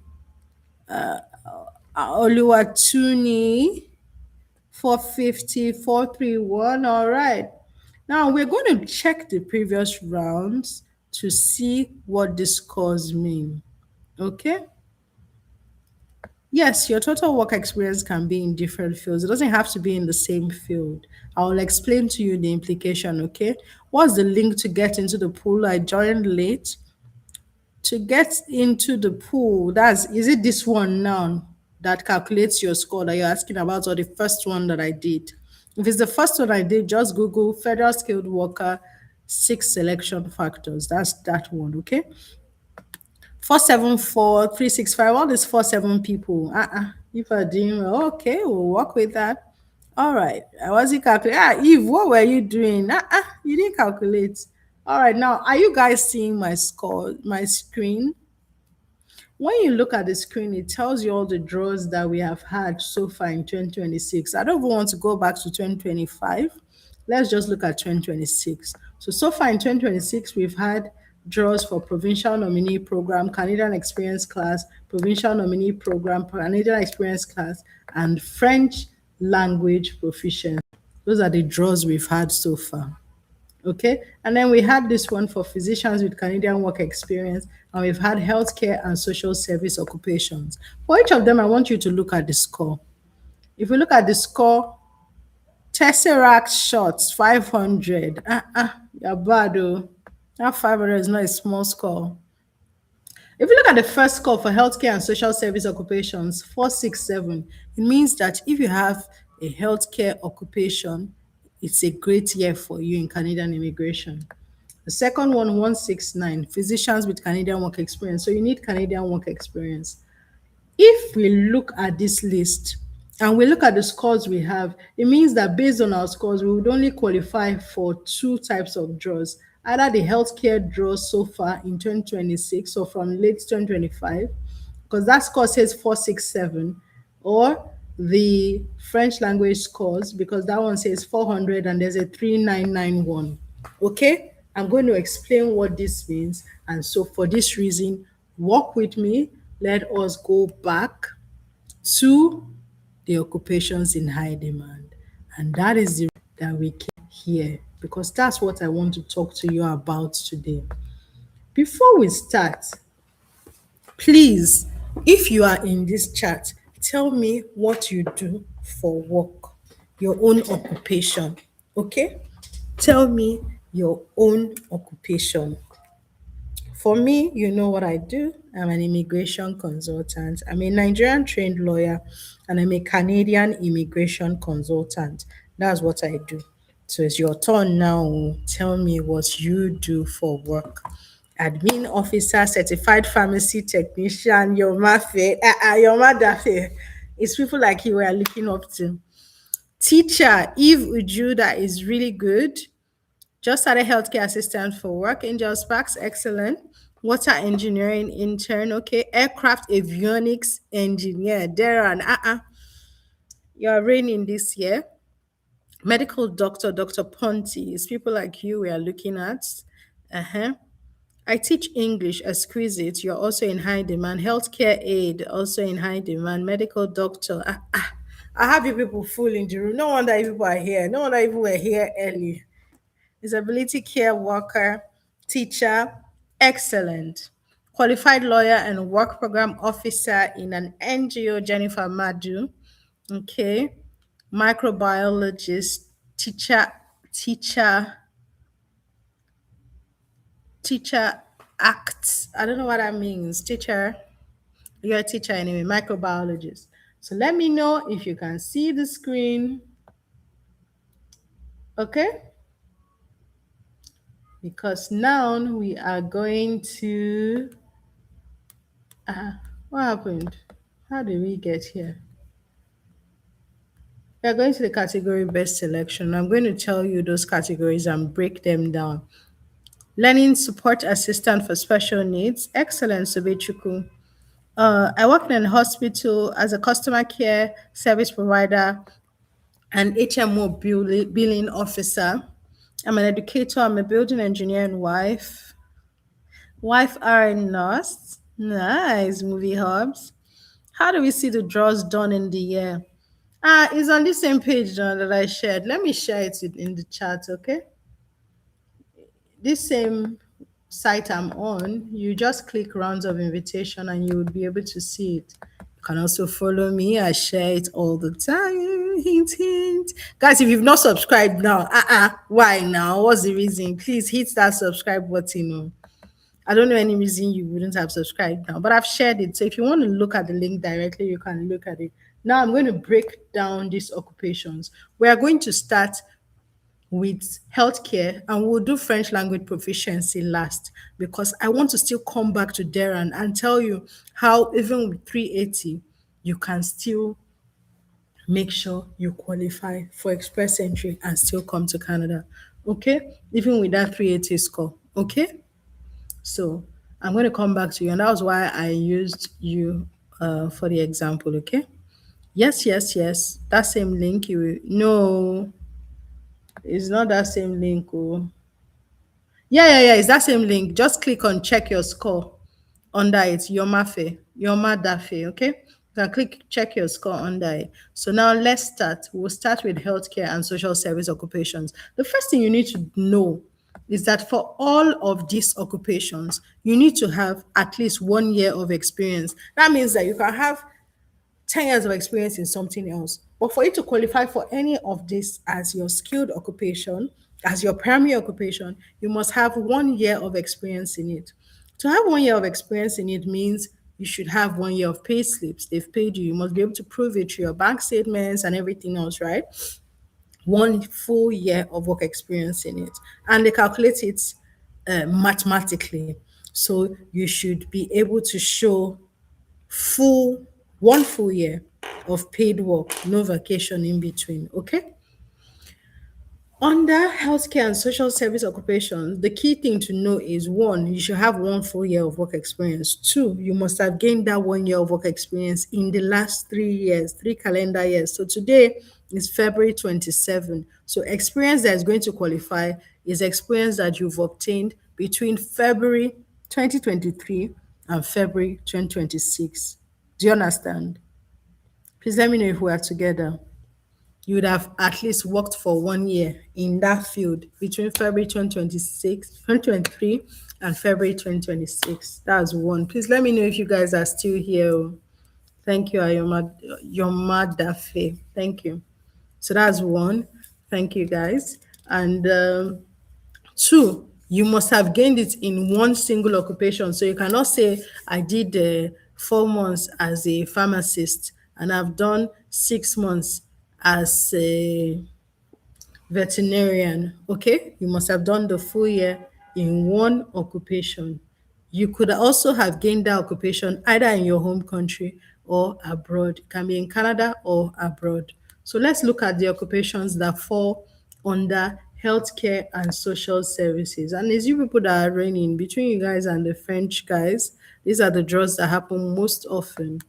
Oluwatuni, 450, 431. All right. Now we're going to check the previous rounds to see what the scores mean. Okay? Yes, your total work experience can be in different fields. It doesn't have to be in the same field. I'll explain to you the implication, okay? What's the link to get into the pool? I joined late. To get into the pool, is it this one now that calculates your score that you're asking about, or the first one that I did? If it's the first one I did, just Google Federal Skilled Worker 6 selection factors. That's that one, okay? 474, 365, all these 47 people. If I didn't, okay, we'll work with that. All right. I wasn't calculating. Eve, what were you doing? You didn't calculate. All right. Now, are you guys seeing my score, my screen? When you look at the screen, it tells you all the draws that we have had so far in 2026. I don't even want to go back to 2025. Let's just look at 2026. So far in 2026, we've had draws for provincial nominee program, Canadian experience class, provincial nominee program, Canadian experience class, and French language proficiency. Those are the draws we've had so far. Okay. And then we had this one for physicians with Canadian work experience, and we've had healthcare and social service occupations. For each of them, I want you to look at the score. If we look at the score, Tesseract shots 500. You're bad, oh. That 500 is not a small score. If you look at the first score for healthcare and social service occupations, 467, it means that if you have a healthcare occupation, it's a great year for you in Canadian immigration. The second one, 169, physicians with Canadian work experience. So you need Canadian work experience. If we look at this list and we look at the scores we have, it means that based on our scores, we would only qualify for two types of draws, either the healthcare draws so far in 2026 or from late 2025, because that score says 467, or the French language scores, because that one says 400 and there's a 3991. Okay, I'm going to explain what this means. And so, for this reason, walk with me. Let us go back to the occupations in high demand. And that is the that we came here, because that's what I want to talk to you about today. Before we start, please, if you are in this chat, tell me what you do for work, your own occupation. Okay? Tell me your own occupation. For me, you know what I do. I'm an immigration consultant. I'm a Nigerian trained lawyer and I'm a Canadian immigration consultant. That's what I do. So it's your turn now. Tell me what you do for work. Admin officer, certified pharmacy technician, your mafe, your madafe. It's people like you we're looking up to. Teacher, Eve Uju, that is really good. Just started healthcare assistant for work. Angel Sparks, excellent. Water engineering intern, okay. Aircraft avionics engineer, Darren, You're reigning this year. Medical doctor, Dr. Ponty, is people like you we are looking at. Uh-huh. I teach English, exquisite. You're also in high demand. Healthcare aid, also in high demand. Medical doctor. I have you people full in the room. No wonder you people are here. No wonder you people were here early. Disability care worker, teacher, excellent. Qualified lawyer and work program officer in an NGO, Jennifer Madu. Okay. Microbiologist, teacher, teacher, teacher acts. I don't know what that means. Teacher, you're a teacher anyway, microbiologist. So let me know if you can see the screen. Okay? Because now we are going to what happened? How did we get here? We are going to the category best selection. I'm going to tell you those categories and break them down. Learning support assistant for special needs. Excellent, Sobechuku. I work in a hospital as a customer care service provider and HMO billing officer. I'm an educator. I'm a building engineer and wife. Wife are nurse. Nice movie hubs. How do we see the draws done in the year? It's on the same page now that I shared. Let me share it in the chat, okay? This same site I'm on, you just click rounds of invitation and you would be able to see it. You can also follow me. I share it all the time. Hint, hint. Guys, if you've not subscribed now, why now? What's the reason? Please hit that subscribe button. I don't know any reason you wouldn't have subscribed now, but I've shared it. So if you want to look at the link directly, you can look at it. Now I'm going to break down these occupations. We are going to start with healthcare and we'll do French language proficiency last because I want to still come back to Darren and tell you how even with 380 you can still make sure you qualify for express entry and still come to Canada. Okay? Even with that 380 score. Okay? So I'm going to come back to you, and that was why I used you for the example. Okay? Yes, yes, yes. That same link. No, it's not that same link. Oh, yeah. It's that same link. Just click on check your score under it. Yoma Dafe. Okay. You can click check your score under it. So now let's start. We'll start with healthcare and social service occupations. The first thing you need to know is that for all of these occupations, you need to have at least 1 year of experience. That means that you can have 10 years of experience in something else. But for you to qualify for any of this as your skilled occupation, as your primary occupation, you must have 1 year of experience in it. To have 1 year of experience in it means you should have 1 year of pay slips. They've paid you. You must be able to prove it through your bank statements and everything else, right? 1 full year of work experience in it. And they calculate it mathematically. So you should be able to show full 1 full year of paid work, no vacation in between. Okay. Under healthcare and social service occupations, the key thing to know is one, you should have 1 full year of work experience. Two, you must have gained that 1 year of work experience in the last 3 years, 3 calendar years. So today is February 27. So experience that is going to qualify is experience that you've obtained between February 2023 and February 2026. Do you understand? Please let me know if we are together. You would have at least worked for 1 year in that field between February 2023 and February 2026. That's one. Please let me know if you guys are still here. Oh. Thank you, Yoma Dafe. Thank you. So that's one. Thank you, guys. And two, you must have gained it in one single occupation. So you cannot say, I did 4 months as a pharmacist and I've done 6 months as a veterinarian. Okay, you must have done the full year in one occupation. You could also have gained that occupation either in your home country or abroad. It can be in Canada or abroad. So let's look at the occupations that fall under healthcare and social services. And it's you people that are reigning between you guys and the French guys. These are the draws that happen most often.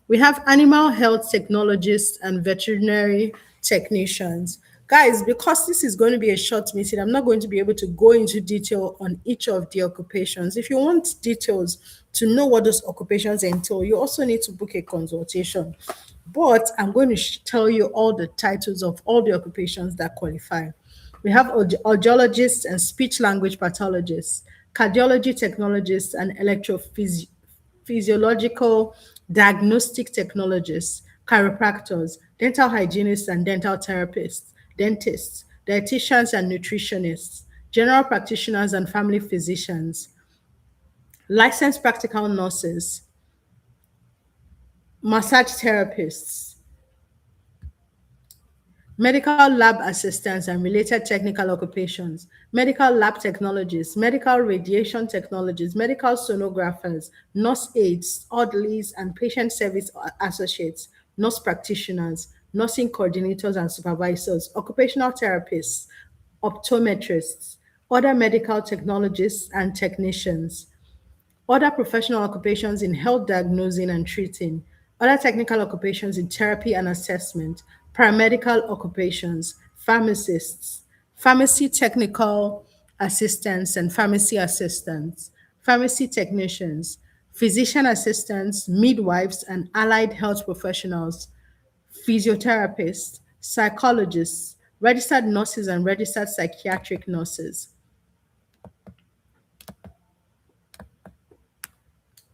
We have animal health technologists and veterinary technicians. Guys, because this is going to be a short meeting, I'm not going to be able to go into detail on each of the occupations. If you want details to know what those occupations entail, you also need to book a consultation. But I'm going to tell you all the titles of all the occupations that qualify. We have audiologists and speech language pathologists, cardiology technologists, and electrophysiological diagnostic technologists, chiropractors, dental hygienists and dental therapists, dentists, dietitians and nutritionists, general practitioners and family physicians, licensed practical nurses, massage therapists, medical lab assistants and related technical occupations, medical lab technologists, medical radiation technologists, medical sonographers, nurse aides, orderlies, and patient service associates, nurse practitioners, nursing coordinators and supervisors, occupational therapists, optometrists, other medical technologists and technicians, other professional occupations in health diagnosing and treating, other technical occupations in therapy and assessment, paramedical occupations, pharmacists, pharmacy technical assistants and pharmacy assistants, pharmacy technicians, physician assistants, midwives, and allied health professionals, physiotherapists, psychologists, registered nurses, and registered psychiatric nurses,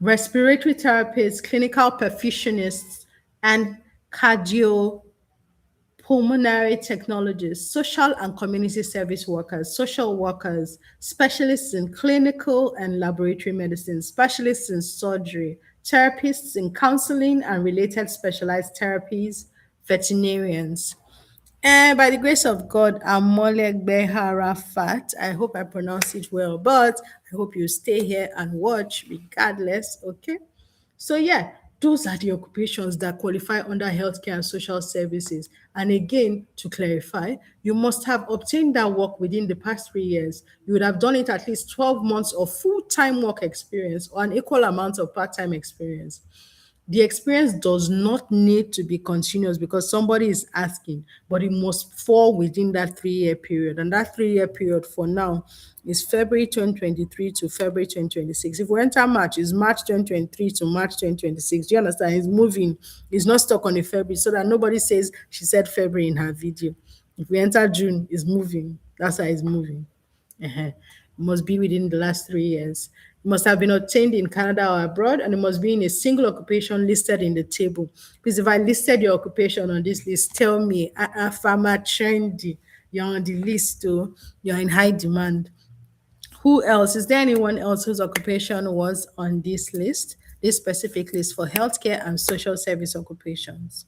respiratory therapists, clinical perfusionists, and cardiopulmonary technologists, social and community service workers, social workers, specialists in clinical and laboratory medicine, specialists in surgery, therapists in counseling and related specialized therapies, veterinarians. And by the grace of God, I'm Moleg Beharafat. I hope I pronounce it well, but I hope you stay here and watch regardless. Okay. So, yeah, those are the occupations that qualify under healthcare and social services. And again, to clarify, you must have obtained that work within the past 3 years. You would have done it at least 12 months of full time work experience or an equal amount of part time experience. The experience does not need to be continuous because somebody is asking, but it must fall within that 3 year period. And that 3 year period for now is February 2023 to February 2026. If we enter March, it's March 2023 to March 2026. Do you understand? It's moving. It's not stuck on a February so that nobody says she said February in her video. If we enter June, it's moving. That's how it's moving. It must be within the last 3 years. It must have been obtained in Canada or abroad, and it must be in a single occupation listed in the table. Please, if I listed your occupation on this list, tell me, farmer trendy, you're on the list, too. You're in high demand. Who else? Is there anyone else whose occupation was on this list? This specific list for healthcare and social service occupations.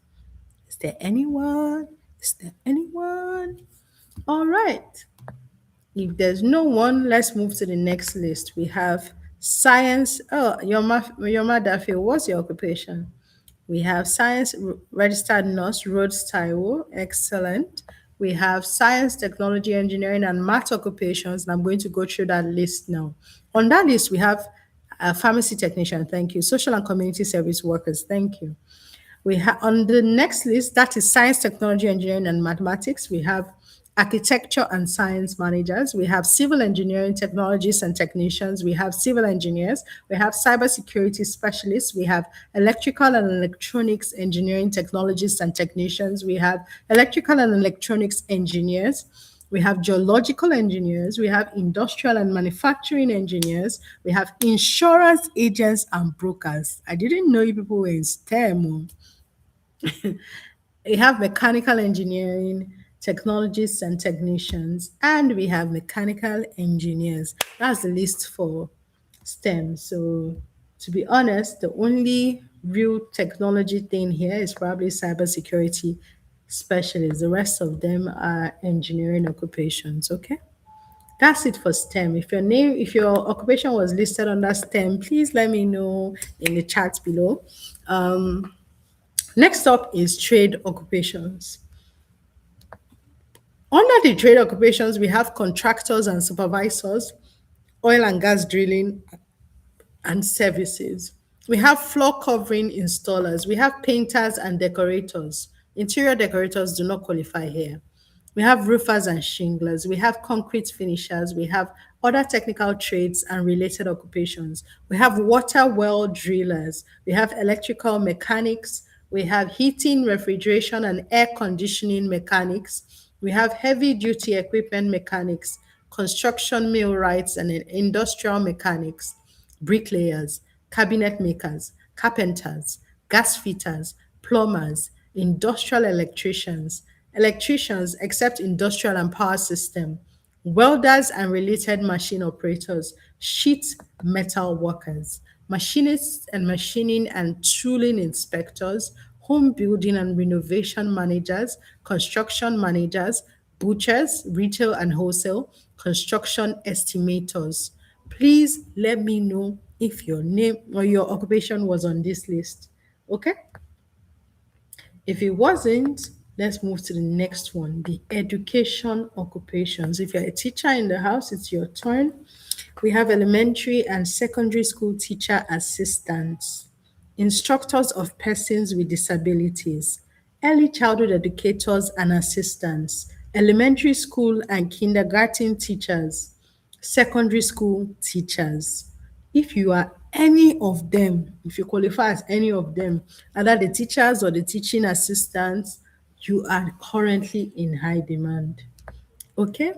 Is there anyone? Is there anyone? All right. If there's no one, let's move to the next list. We have science. Oh, Yoma Dafe, what's your occupation? We have science registered nurse, Rhodes Taiwo. Excellent. We have science, technology, engineering, and math occupations. And I'm going to go through that list now. On that list, we have a pharmacy technician. Thank you. Social and community service workers. Thank you. We have on the next list, that is science, technology, engineering, and mathematics. We have architecture and science managers. We have civil engineering technologists and technicians. We have civil engineers. We have cybersecurity specialists. We have electrical and electronics engineering technologists and technicians. We have electrical and electronics engineers. We have geological engineers, we have industrial and manufacturing engineers, we have insurance agents and brokers. I didn't know you people were in STEM. We have mechanical engineering, technologists and technicians, and we have mechanical engineers. That's the list for STEM. So, to be honest, the only real technology thing here is probably cybersecurity specialists. The rest of them are engineering occupations. Okay. That's it for STEM. If your occupation was listed under STEM, please let me know in the chat below. Next up is trade occupations. Under the trade occupations, we have contractors and supervisors, oil and gas drilling and services, We have floor covering installers. We have painters and decorators. Interior decorators do not qualify here. We have roofers and shinglers. We have concrete finishers. We have other technical trades and related occupations. We have water well drillers. We have electrical mechanics. We have heating, refrigeration, and air conditioning mechanics. We have heavy duty equipment mechanics, construction millwrights, and industrial mechanics, bricklayers, cabinet makers, carpenters, gas fitters, plumbers, industrial electricians except industrial and power system, welders and related machine operators, sheet metal workers, machinists and machining and tooling inspectors, home building and renovation managers, construction managers, butchers, retail and wholesale, construction estimators. Please let me know if your name or your occupation was on this list. Okay? If it wasn't, let's move to the next one, the education occupations. If you're a teacher in the house, it's your turn. We have elementary and secondary school teacher assistants, instructors of persons with disabilities, early childhood educators and assistants, elementary school and kindergarten teachers, secondary school teachers. If you are any of them, if you qualify as any of them, either the teachers or the teaching assistants, you are currently in high demand. Okay?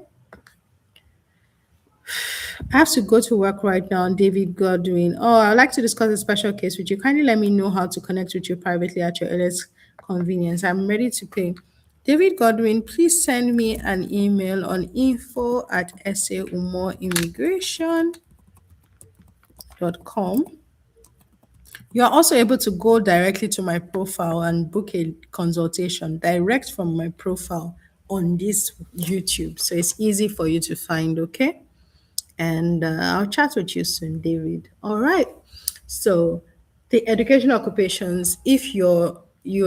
I have to go to work right now, David Godwin. Oh, I'd like to discuss a special case with you. Kindly let me know how to connect with you privately at your earliest convenience. I'm ready to pay. David Godwin, please send me an email on info@saumoimmigration.com. You are also able to go directly to my profile and book a consultation direct from my profile on this YouTube. So it's easy for you to find, okay? And I'll chat with you soon, David. All right. So the education occupations, if you are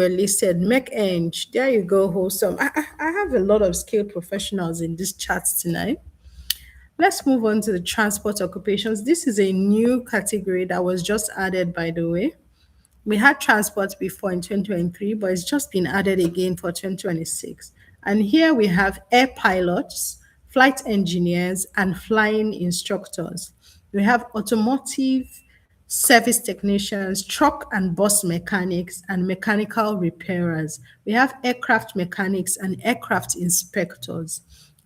listed, MECEng, there you go, wholesome. I have a lot of skilled professionals in this chat tonight. Let's move on to the transport occupations. This is a new category that was just added, by the way. We had transport before in 2023, but it's just been added again for 2026. And here we have air pilots, flight engineers, and flying instructors. We have automotive service technicians, truck and bus mechanics, and mechanical repairers. We have aircraft mechanics and aircraft inspectors,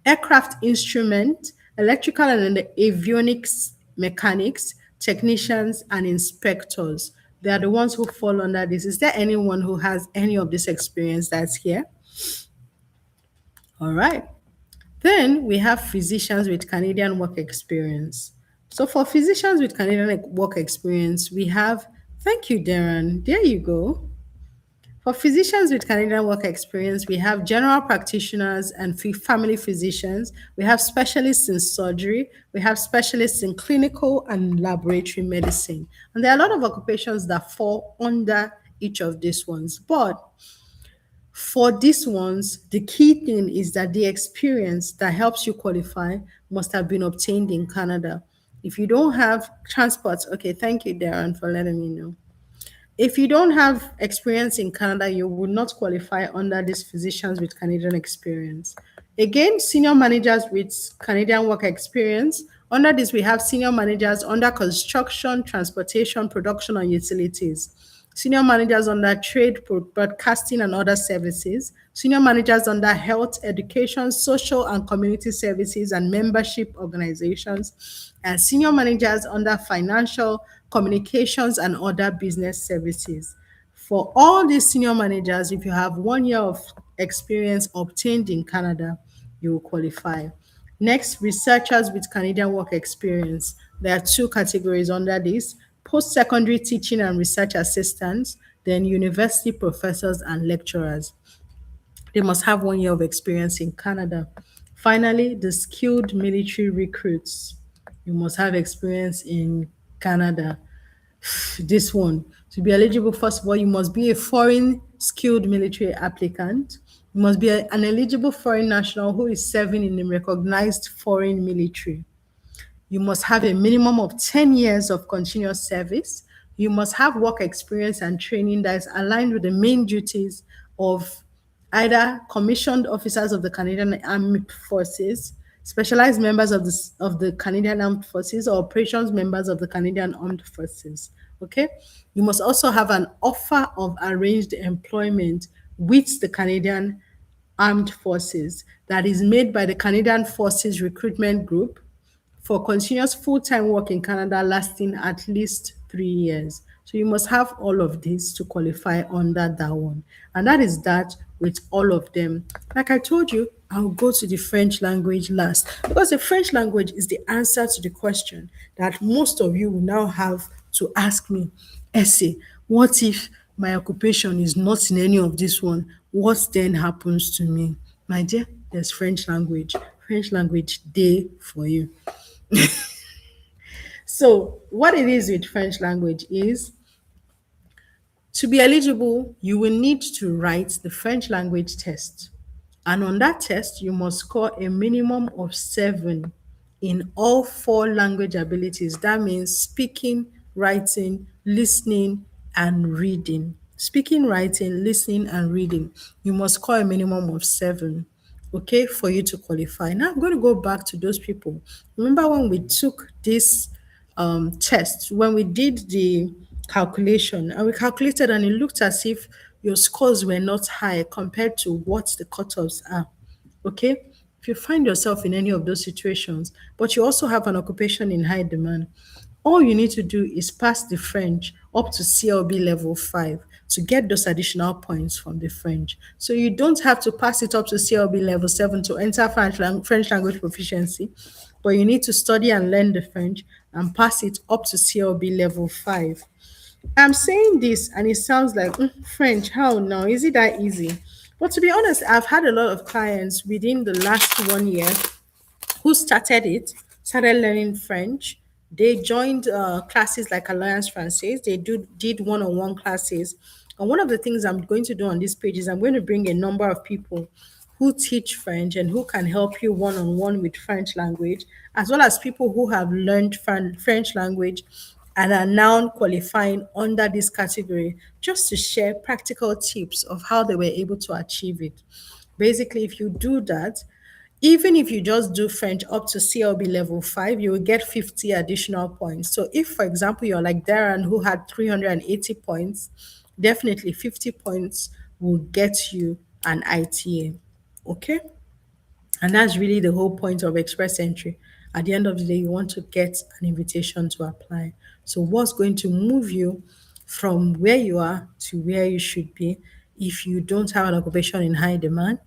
aircraft instrument, electrical and avionics mechanics, technicians, and inspectors. They are the ones who fall under this. Is there anyone who has any of this experience that's here? All right. Then we have physicians with Canadian work experience. So for physicians with Canadian work experience, we have, thank you, Darren. There you go. For physicians with Canadian work experience, we have general practitioners and family physicians. We have specialists in surgery. We have specialists in clinical and laboratory medicine. And there are a lot of occupations that fall under each of these ones. But for these ones, the key thing is that the experience that helps you qualify must have been obtained in Canada. If you don't have transport, okay, thank you, Darren, for letting me know. If you don't have experience in Canada, you would not qualify under these physicians with Canadian experience. Again, senior managers with Canadian work experience. Under this, we have senior managers under construction, transportation, production, and utilities. Senior managers under trade, broadcasting, and other services. Senior managers under health, education, social and community services, and membership organizations. And senior managers under financial, communications, and other business services. For all these senior managers, if you have 1 year of experience obtained in Canada, you will qualify. Next, researchers with Canadian work experience. There are two categories under this: post-secondary teaching and research assistants, then university professors and lecturers. They must have 1 year of experience in Canada. Finally, the skilled military recruits. You must have experience in Canada. This one, to be eligible, first of all, you must be a foreign skilled military applicant. You must be an eligible foreign national who is serving in a recognized foreign military. You must have a minimum of 10 years of continuous service. You must have work experience and training that is aligned with the main duties of either commissioned officers of the Canadian Armed Forces, specialized members of the Canadian Armed Forces, or operations members of the Canadian Armed Forces. Okay, you must also have an offer of arranged employment with the Canadian Armed Forces that is made by the Canadian Forces Recruitment Group for continuous full-time work in Canada lasting at least 3 years. So you must have all of this to qualify under that one. And that is that with all of them. Like I told you, I'll go to the French language last because the French language is the answer to the question that most of you will now have to ask me. Essay, what if my occupation is not in any of this one? What then happens to me? My dear, there's French language. French language day for you. So, what it is with French language is to be eligible, you will need to write the French language test. And on that test, you must score a minimum of 7 in all 4 language abilities. That means speaking, writing, listening, and reading. Speaking, writing, listening, and reading. You must score a minimum of 7, okay, for you to qualify. Now I'm going to go back to those people. Remember when we took this test, when we did the calculation, and we calculated and it looked as if your scores were not high compared to what the cutoffs are. Okay? If you find yourself in any of those situations, but you also have an occupation in high demand, all you need to do is pass the French up to CLB level 5 to get those additional points from the French. So you don't have to pass it up to CLB level 7 to enter French language proficiency, but you need to study and learn the French and pass it up to CLB level 5. I'm saying this and it sounds like French, how now? Is it that easy? But to be honest, I've had a lot of clients within the last 1 year who started learning French. They joined classes like Alliance Française. They did one-on-one classes. And one of the things I'm going to do on this page is I'm going to bring a number of people who teach French and who can help you one-on-one with French language, as well as people who have learned French language and are now qualifying under this category, just to share practical tips of how they were able to achieve it. Basically, if you do that, even if you just do French up to CLB level 5, you will get 50 additional points. So if, for example, you're like Darren who had 380 points, definitely 50 points will get you an ITA. Okay? And that's really the whole point of express entry. At the end of the day, you want to get an invitation to apply. So, what's going to move you from where you are to where you should be if you don't have an occupation in high demand?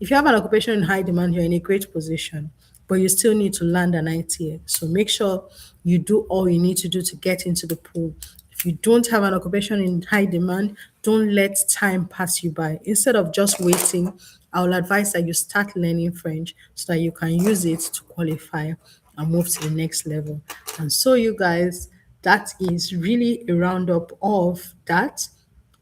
If you have an occupation in high demand, you're in a great position, but you still need to land an ITA. So, make sure you do all you need to do to get into the pool. If you don't have an occupation in high demand, don't let time pass you by. Instead of just waiting, I will advise that you start learning French so that you can use it to qualify and move to the next level. And so, you guys, that is really a roundup of that,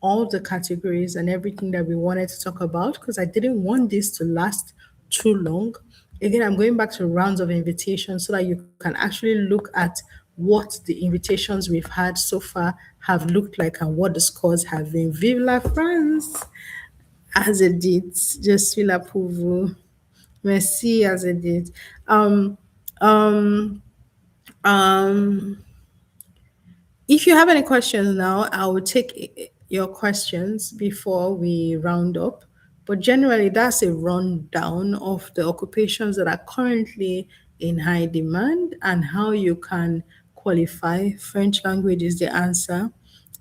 all the categories and everything that we wanted to talk about because I didn't want this to last too long. Again, I'm going back to rounds of invitations so that you can actually look at what the invitations we've had so far have looked like and what the scores have been. Vive la France! As it did, je suis là pour vous. Merci, as it did. Um, um, If you have any questions now, I will take your questions before we round up. But generally, that's a rundown of the occupations that are currently in high demand and how you can qualify. French language is the answer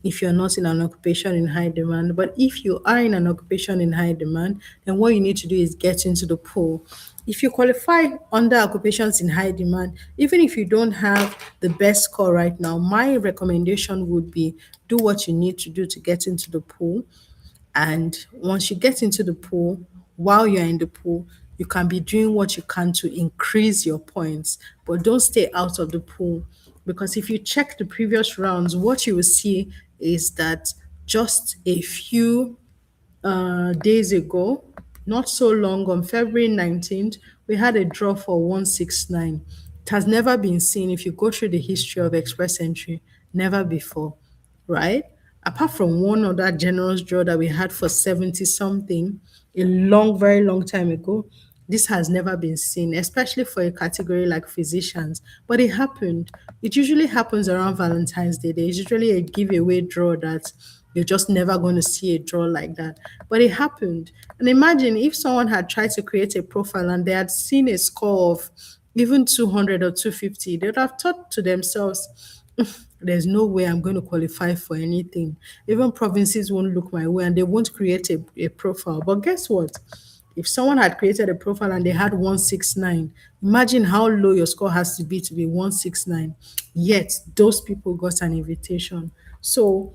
if you're not in an occupation in high demand. But if you are in an occupation in high demand, then what you need to do is get into the pool. If you qualify under occupations in high demand, even if you don't have the best score right now, my recommendation would be do what you need to do to get into the pool. And once you get into the pool, while you're in the pool, you can be doing what you can to increase your points, but don't stay out of the pool. Because if you check the previous rounds, what you will see is that just a few days ago, not so long, on February 19th, we had a draw for 169. It has never been seen if you go through the history of express entry, never before. right? Apart from one other generous draw that we had for 70 something, a long, very long time ago, this has never been seen, especially for a category like physicians. But it happened. It usually happens around Valentine's Day. There's usually a giveaway draw that you're just never going to see a draw like that. But it happened. And imagine if someone had tried to create a profile and they had seen a score of even 200 or 250, they would have thought to themselves, there's no way I'm going to qualify for anything. Even provinces won't look my way and they won't create a profile. But guess what? If someone had created a profile and they had 169, imagine how low your score has to be 169. Yet those people got an invitation. So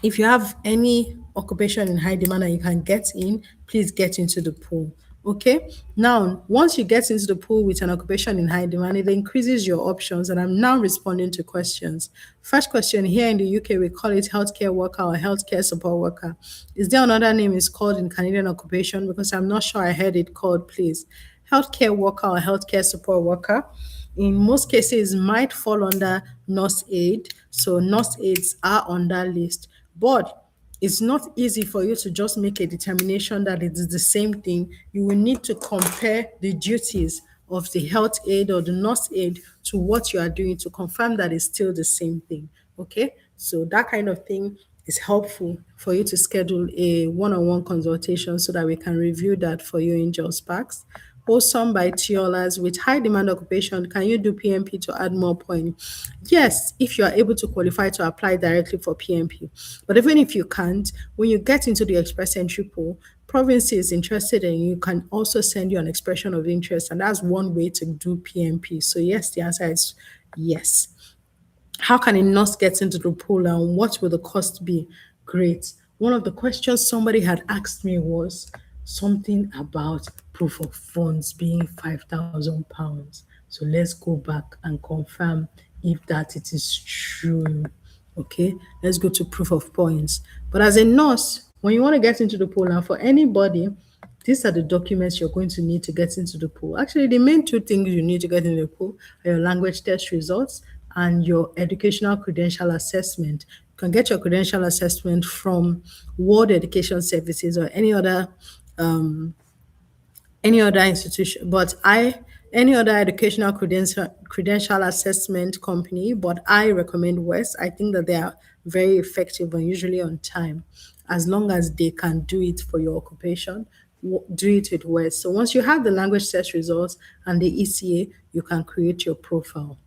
if you have any occupation in high demand and you can get in, please get into the pool. Okay. Now, once you get into the pool with an occupation in high demand, it increases your options. And I'm now responding to questions. First question, here in the UK, we call it healthcare worker or healthcare support worker. Is there another name it's called in Canadian occupation? Because I'm not sure I heard it called, please. Healthcare worker or healthcare support worker in most cases might fall under nurse aid. So nurse aides are on that list. But it's not easy for you to just make a determination that it is the same thing. You will need to compare the duties of the health aid or the nurse aid to what you are doing to confirm that it's still the same thing. Okay, so that kind of thing is helpful for you to schedule a one-on-one consultation so that we can review that for you in Joe Sparks. Wholesome by Tiolas with high demand occupation. Can you do PMP to add more points? Yes, if you are able to qualify to apply directly for PMP. But even if you can't, when you get into the express entry pool, province is interested in you can also send you an expression of interest, and that's one way to do PMP. So yes, the answer is yes. How can a nurse get into the pool and what will the cost be? Great. One of the questions somebody had asked me was something about proof of funds being £5,000. So let's go back and confirm if that it is true. Okay, let's go to proof of points. But as a nurse, when you want to get into the pool, and for anybody, these are the documents you're going to need to get into the pool. Actually, the main two things you need to get into the pool are your language test results and your educational credential assessment. You can get your credential assessment from World Education Services or any other institution, but I any other educational credential assessment company, but I recommend West. I think that they are very effective and usually on time, as long as they can do it for your occupation. Do it with West. So once you have the language test results and the ECA, you can create your profile.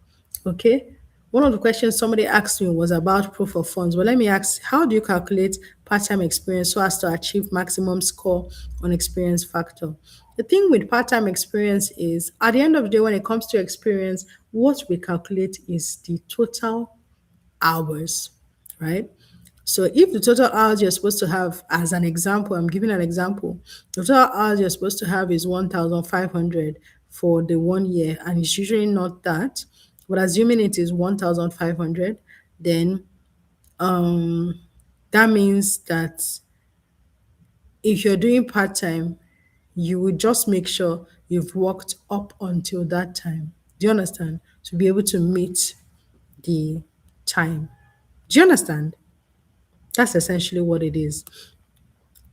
Okay. One of the questions somebody asked me was about proof of funds. Well, let me ask, how do you calculate part-time experience so as to achieve maximum score on experience factor? The thing with part-time experience is at the end of the day, when it comes to experience, what we calculate is the total hours, right? So if the total hours you're supposed to have, as an example, I'm giving an example, the total hours you're supposed to have is 1,500 for the 1 year, and it's usually not that. But assuming it is 1,500, then that means that if you're doing part time, you will just make sure you've worked up until that time. Do you understand? To be able to meet the time. Do you understand? That's essentially what it is.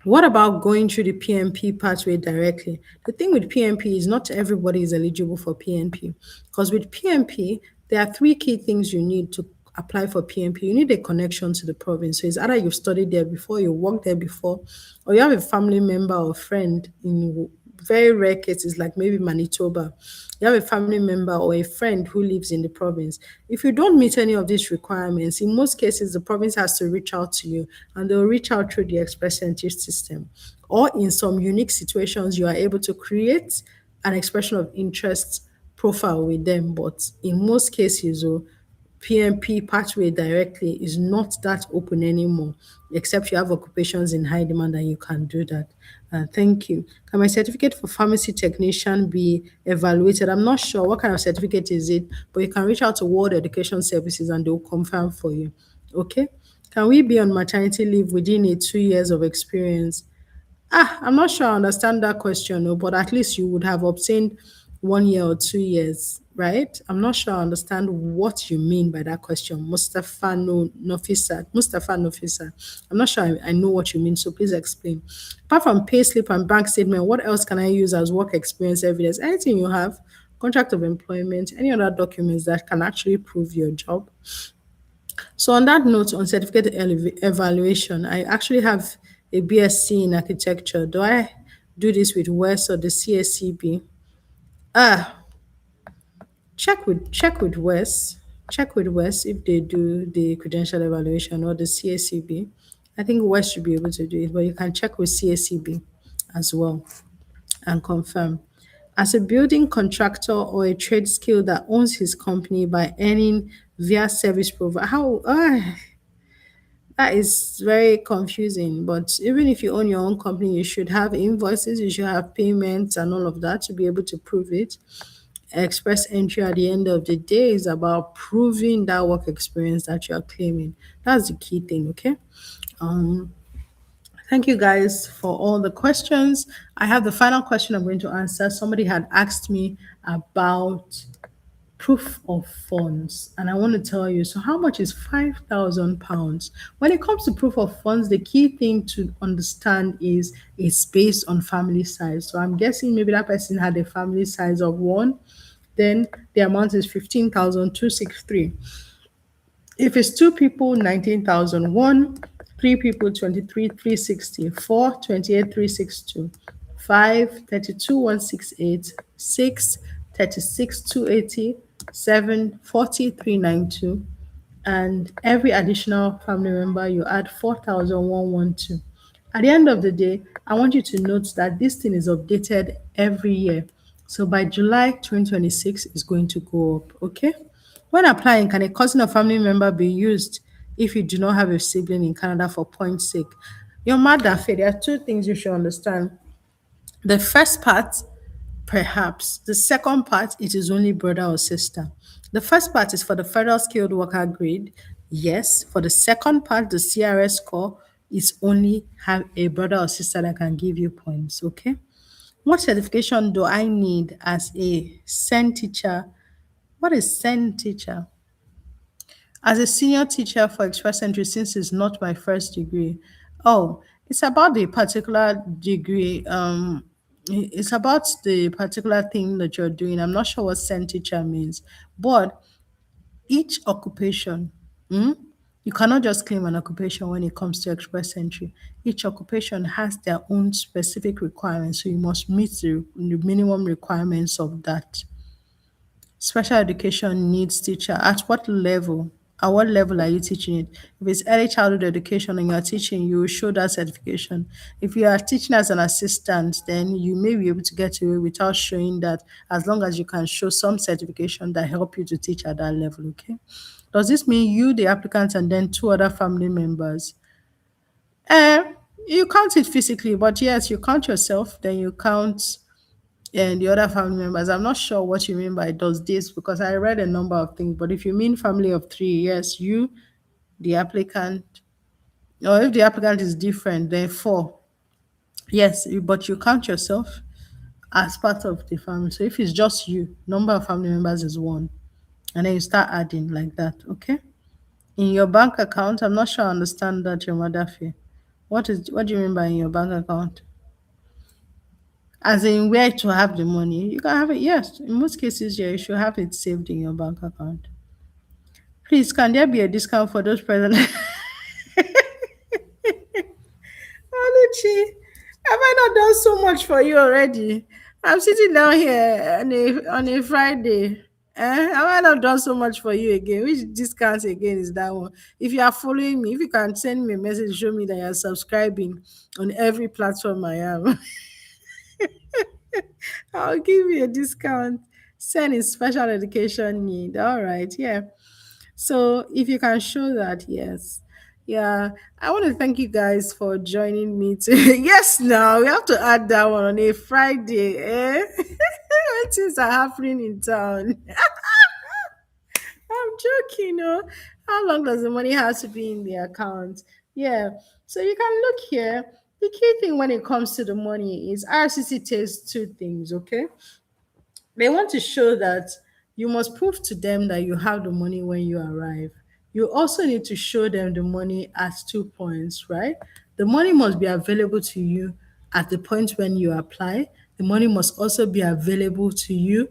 What about going through the PMP pathway directly? The thing with PMP is not everybody is eligible for PMP because with PMP, there are three key things you need to apply for PMP. You need a connection to the province. So it's either you've studied there before, you worked there before, or you have a family member or friend in very rare cases like maybe Manitoba. You have a family member or a friend who lives in the province. If you don't meet any of these requirements, in most cases, the province has to reach out to you and they'll reach out through the express entry system. Or in some unique situations, you are able to create an expression of interest profile with them. But in most cases, oh, PMP pathway directly is not that open anymore, except you have occupations in high demand and you can do that. Thank you. Can my certificate for pharmacy technician be evaluated? I'm not sure what kind of certificate is it, but you can reach out to World Education Services and they'll confirm for you. Okay. Can we be on maternity leave within a 2 years of experience? I'm not sure I understand that question, no, but at least you would have obtained 1 year or 2 years. right? I'm not sure I understand what you mean by that question. Mustafa no Nofisa. Mustafa Nofisa. I'm not sure I know what you mean, so please explain. Apart from payslip and bank statement, what else can I use as work experience evidence? Anything you have, contract of employment, any other documents that can actually prove your job. So on that note, on certificate evaluation, I actually have a BSc in architecture. Do I do this with West or the CSCB? Ah, check with West. Check with West if they do the credential evaluation or the CSCB. I think West should be able to do it, but you can check with CSCB as well and confirm. As a building contractor or a trade skill that owns his company by earning via service provider, how that is very confusing. But even if you own your own company, you should have invoices, you should have payments and all of that to be able to prove it. Express entry at the end of the day is about proving that work experience that you're claiming. That's the key thing, okay? Um, Thank you guys for all the questions. I have the final question I'm going to answer. Somebody had asked me about proof of funds, and I want to tell you, so how much is £5,000? When it comes to proof of funds, the key thing to understand is it's based on family size. So I'm guessing maybe that person had a family size of one, then the amount is 15,263. If it's two people, 19,001, three people, 23,360, four, 28,362, five, 32,168, six, 36,280, seven, 40,392, and every additional family member you add 4,112. At the end of the day, I want you to note that this thing is updated every year. So by July 2026, it's going to go up. Okay. When applying, can a cousin or family member be used if you do not have a sibling in Canada for points sake? Your mother, there are two things you should understand. The first part, perhaps. The second part, it is only brother or sister. The first part is for the federal skilled worker grade. Yes. For the second part, the CRS score is only have a brother or sister that can give you points. Okay. What certification do I need as a SEN teacher? What is SEN teacher? As a senior teacher for Express Entry, since it's not my first degree, oh, it's about the particular degree. It's about the particular thing that you're doing. I'm not sure what SEN teacher means, but each occupation, you cannot just claim an occupation when it comes to Express Entry. Each occupation has their own specific requirements, so you must meet the minimum requirements of that. Special education needs teacher. At what level? At what level are you teaching it? If it's early childhood education and you're teaching, you will show that certification. If you are teaching as an assistant, then you may be able to get away without showing that, as long as you can show some certification that help you to teach at that level, okay? Does this mean you, the applicant, and then two other family members? Eh, you count it physically, but yes, you count yourself, then you count and the other family members. I'm not sure what you mean by does this because I read a number of things. But if you mean family of three, yes, you, the applicant, or if the applicant is different, then four. Yes, but you count yourself as part of the family. So if it's just you, number of family members is one. And then you start adding like that, okay? In your bank account, I'm not sure I understand that your mother fee. What do you mean by in your bank account? As in where to have the money. You can have it, yes. In most cases, yeah, you should have it saved in your bank account. Please, can there be a discount for those present? Oluchi, have I not done so much for you already? I'm sitting down here on a Friday. Have I not done so much for you again? Which discount again is that one? If you are following me, if you can send me a message, show me that you're subscribing on every platform I am. I'll give you a discount. Send is special education need. All right, yeah. So if you can show that, yes. Yeah, I want to thank you guys for joining me today. Yes, now we have to add that one on a Friday. Eh? When things are happening in town. I'm joking, no. How long does the money have to be in the account? Yeah. So you can look here. The key thing when it comes to the money is RCC takes two things, okay? They want to show that You must prove to them that you have the money when you arrive. You also need to show them the money at 2 points, right? The money must be available to you at the point when you apply. The money must also be available to you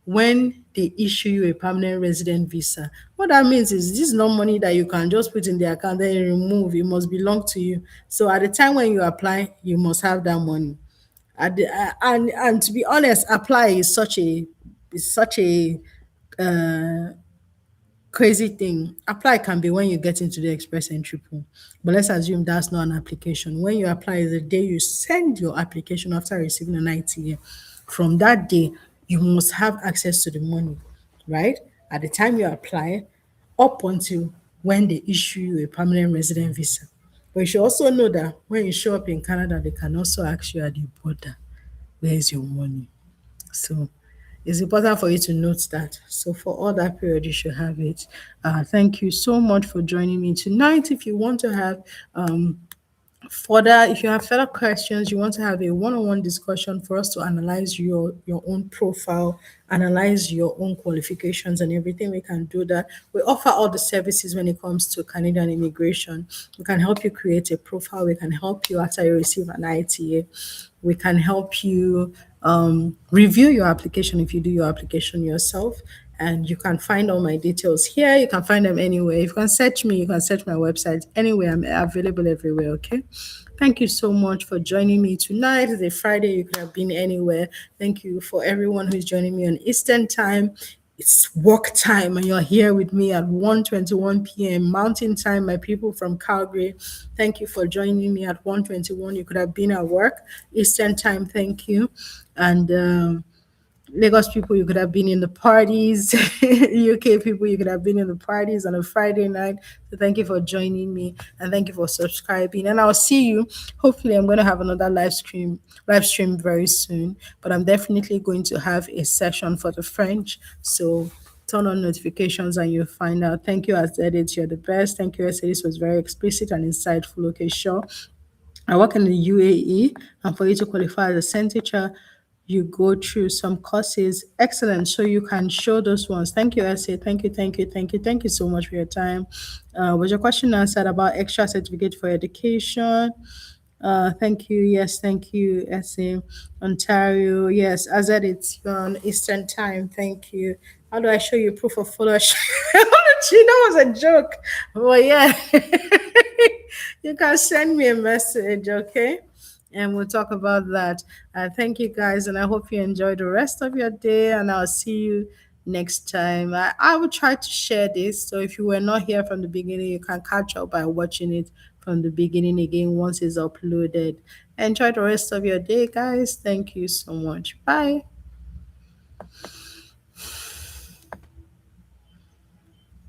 when they issue you a permanent resident visa. What that means is this is not money that you can just put in the account then remove. It must belong to you. So at the time when you apply, you must have that money. And to be honest, apply is such a crazy thing. Apply can be when you get into the express entry pool. But let's assume that's not an application. When you apply is the day you send your application after receiving an ITA. From that day, you must have access to the money, right? At the time you apply, up until when they issue you a permanent resident visa. But you should also know that when you show up in Canada, they can also ask you at the border, where is your money? So it's important for you to note that. So for all that period, you should have it. Thank you so much for joining me tonight. If you want to have further, if you have further questions, you want to have a one-on-one discussion for us to analyze your own profile, analyze your own qualifications and everything, we can do that. We offer all the services when it comes to Canadian immigration. We can help you create a profile. We can help you after you receive an ITA. We can help you review your application if you do your application yourself. And you can find all my details here. You can find them anywhere. If you can search me, you can search my website. Anywhere, I'm available everywhere, okay? Thank you so much for joining me tonight. It's a Friday. You could have been anywhere. Thank you for everyone who's joining me on Eastern Time. It's work time, and you're here with me at 1:21 p.m. Mountain Time, my people from Calgary. Thank you for joining me at 1:21. You could have been at work. Eastern Time, thank you. And Lagos people, you could have been in the parties. UK people, you could have been in the parties on a Friday night. So thank you for joining me and thank you for subscribing. And I'll see you. Hopefully, I'm going to have another live stream very soon. But I'm definitely going to have a session for the French. So turn on notifications and you'll find out. Thank you, as edit. You're the best. Thank you, I said this was very explicit and insightful. Okay, sure. I work in the UAE, and for you to qualify as a SEN teacher, you go through some courses. Excellent. So you can show those ones. Thank you, Essay. Thank you, thank you, thank you. Thank you so much for your time. Was your question answered about extra certificate for education? Thank you. Yes, thank you, Essay. Ontario. Yes, as at it's on Eastern time. Thank you. How do I show you proof of followership? That was a joke. Well, yeah. You can send me a message, okay? And we'll talk about that. Thank you guys, and I hope you enjoy the rest of your day. And I'll see you next time. I will try to share this. So if you were not here from the beginning, you can catch up by watching it from the beginning again once it's uploaded. Enjoy the rest of your day, guys. Thank you so much. Bye.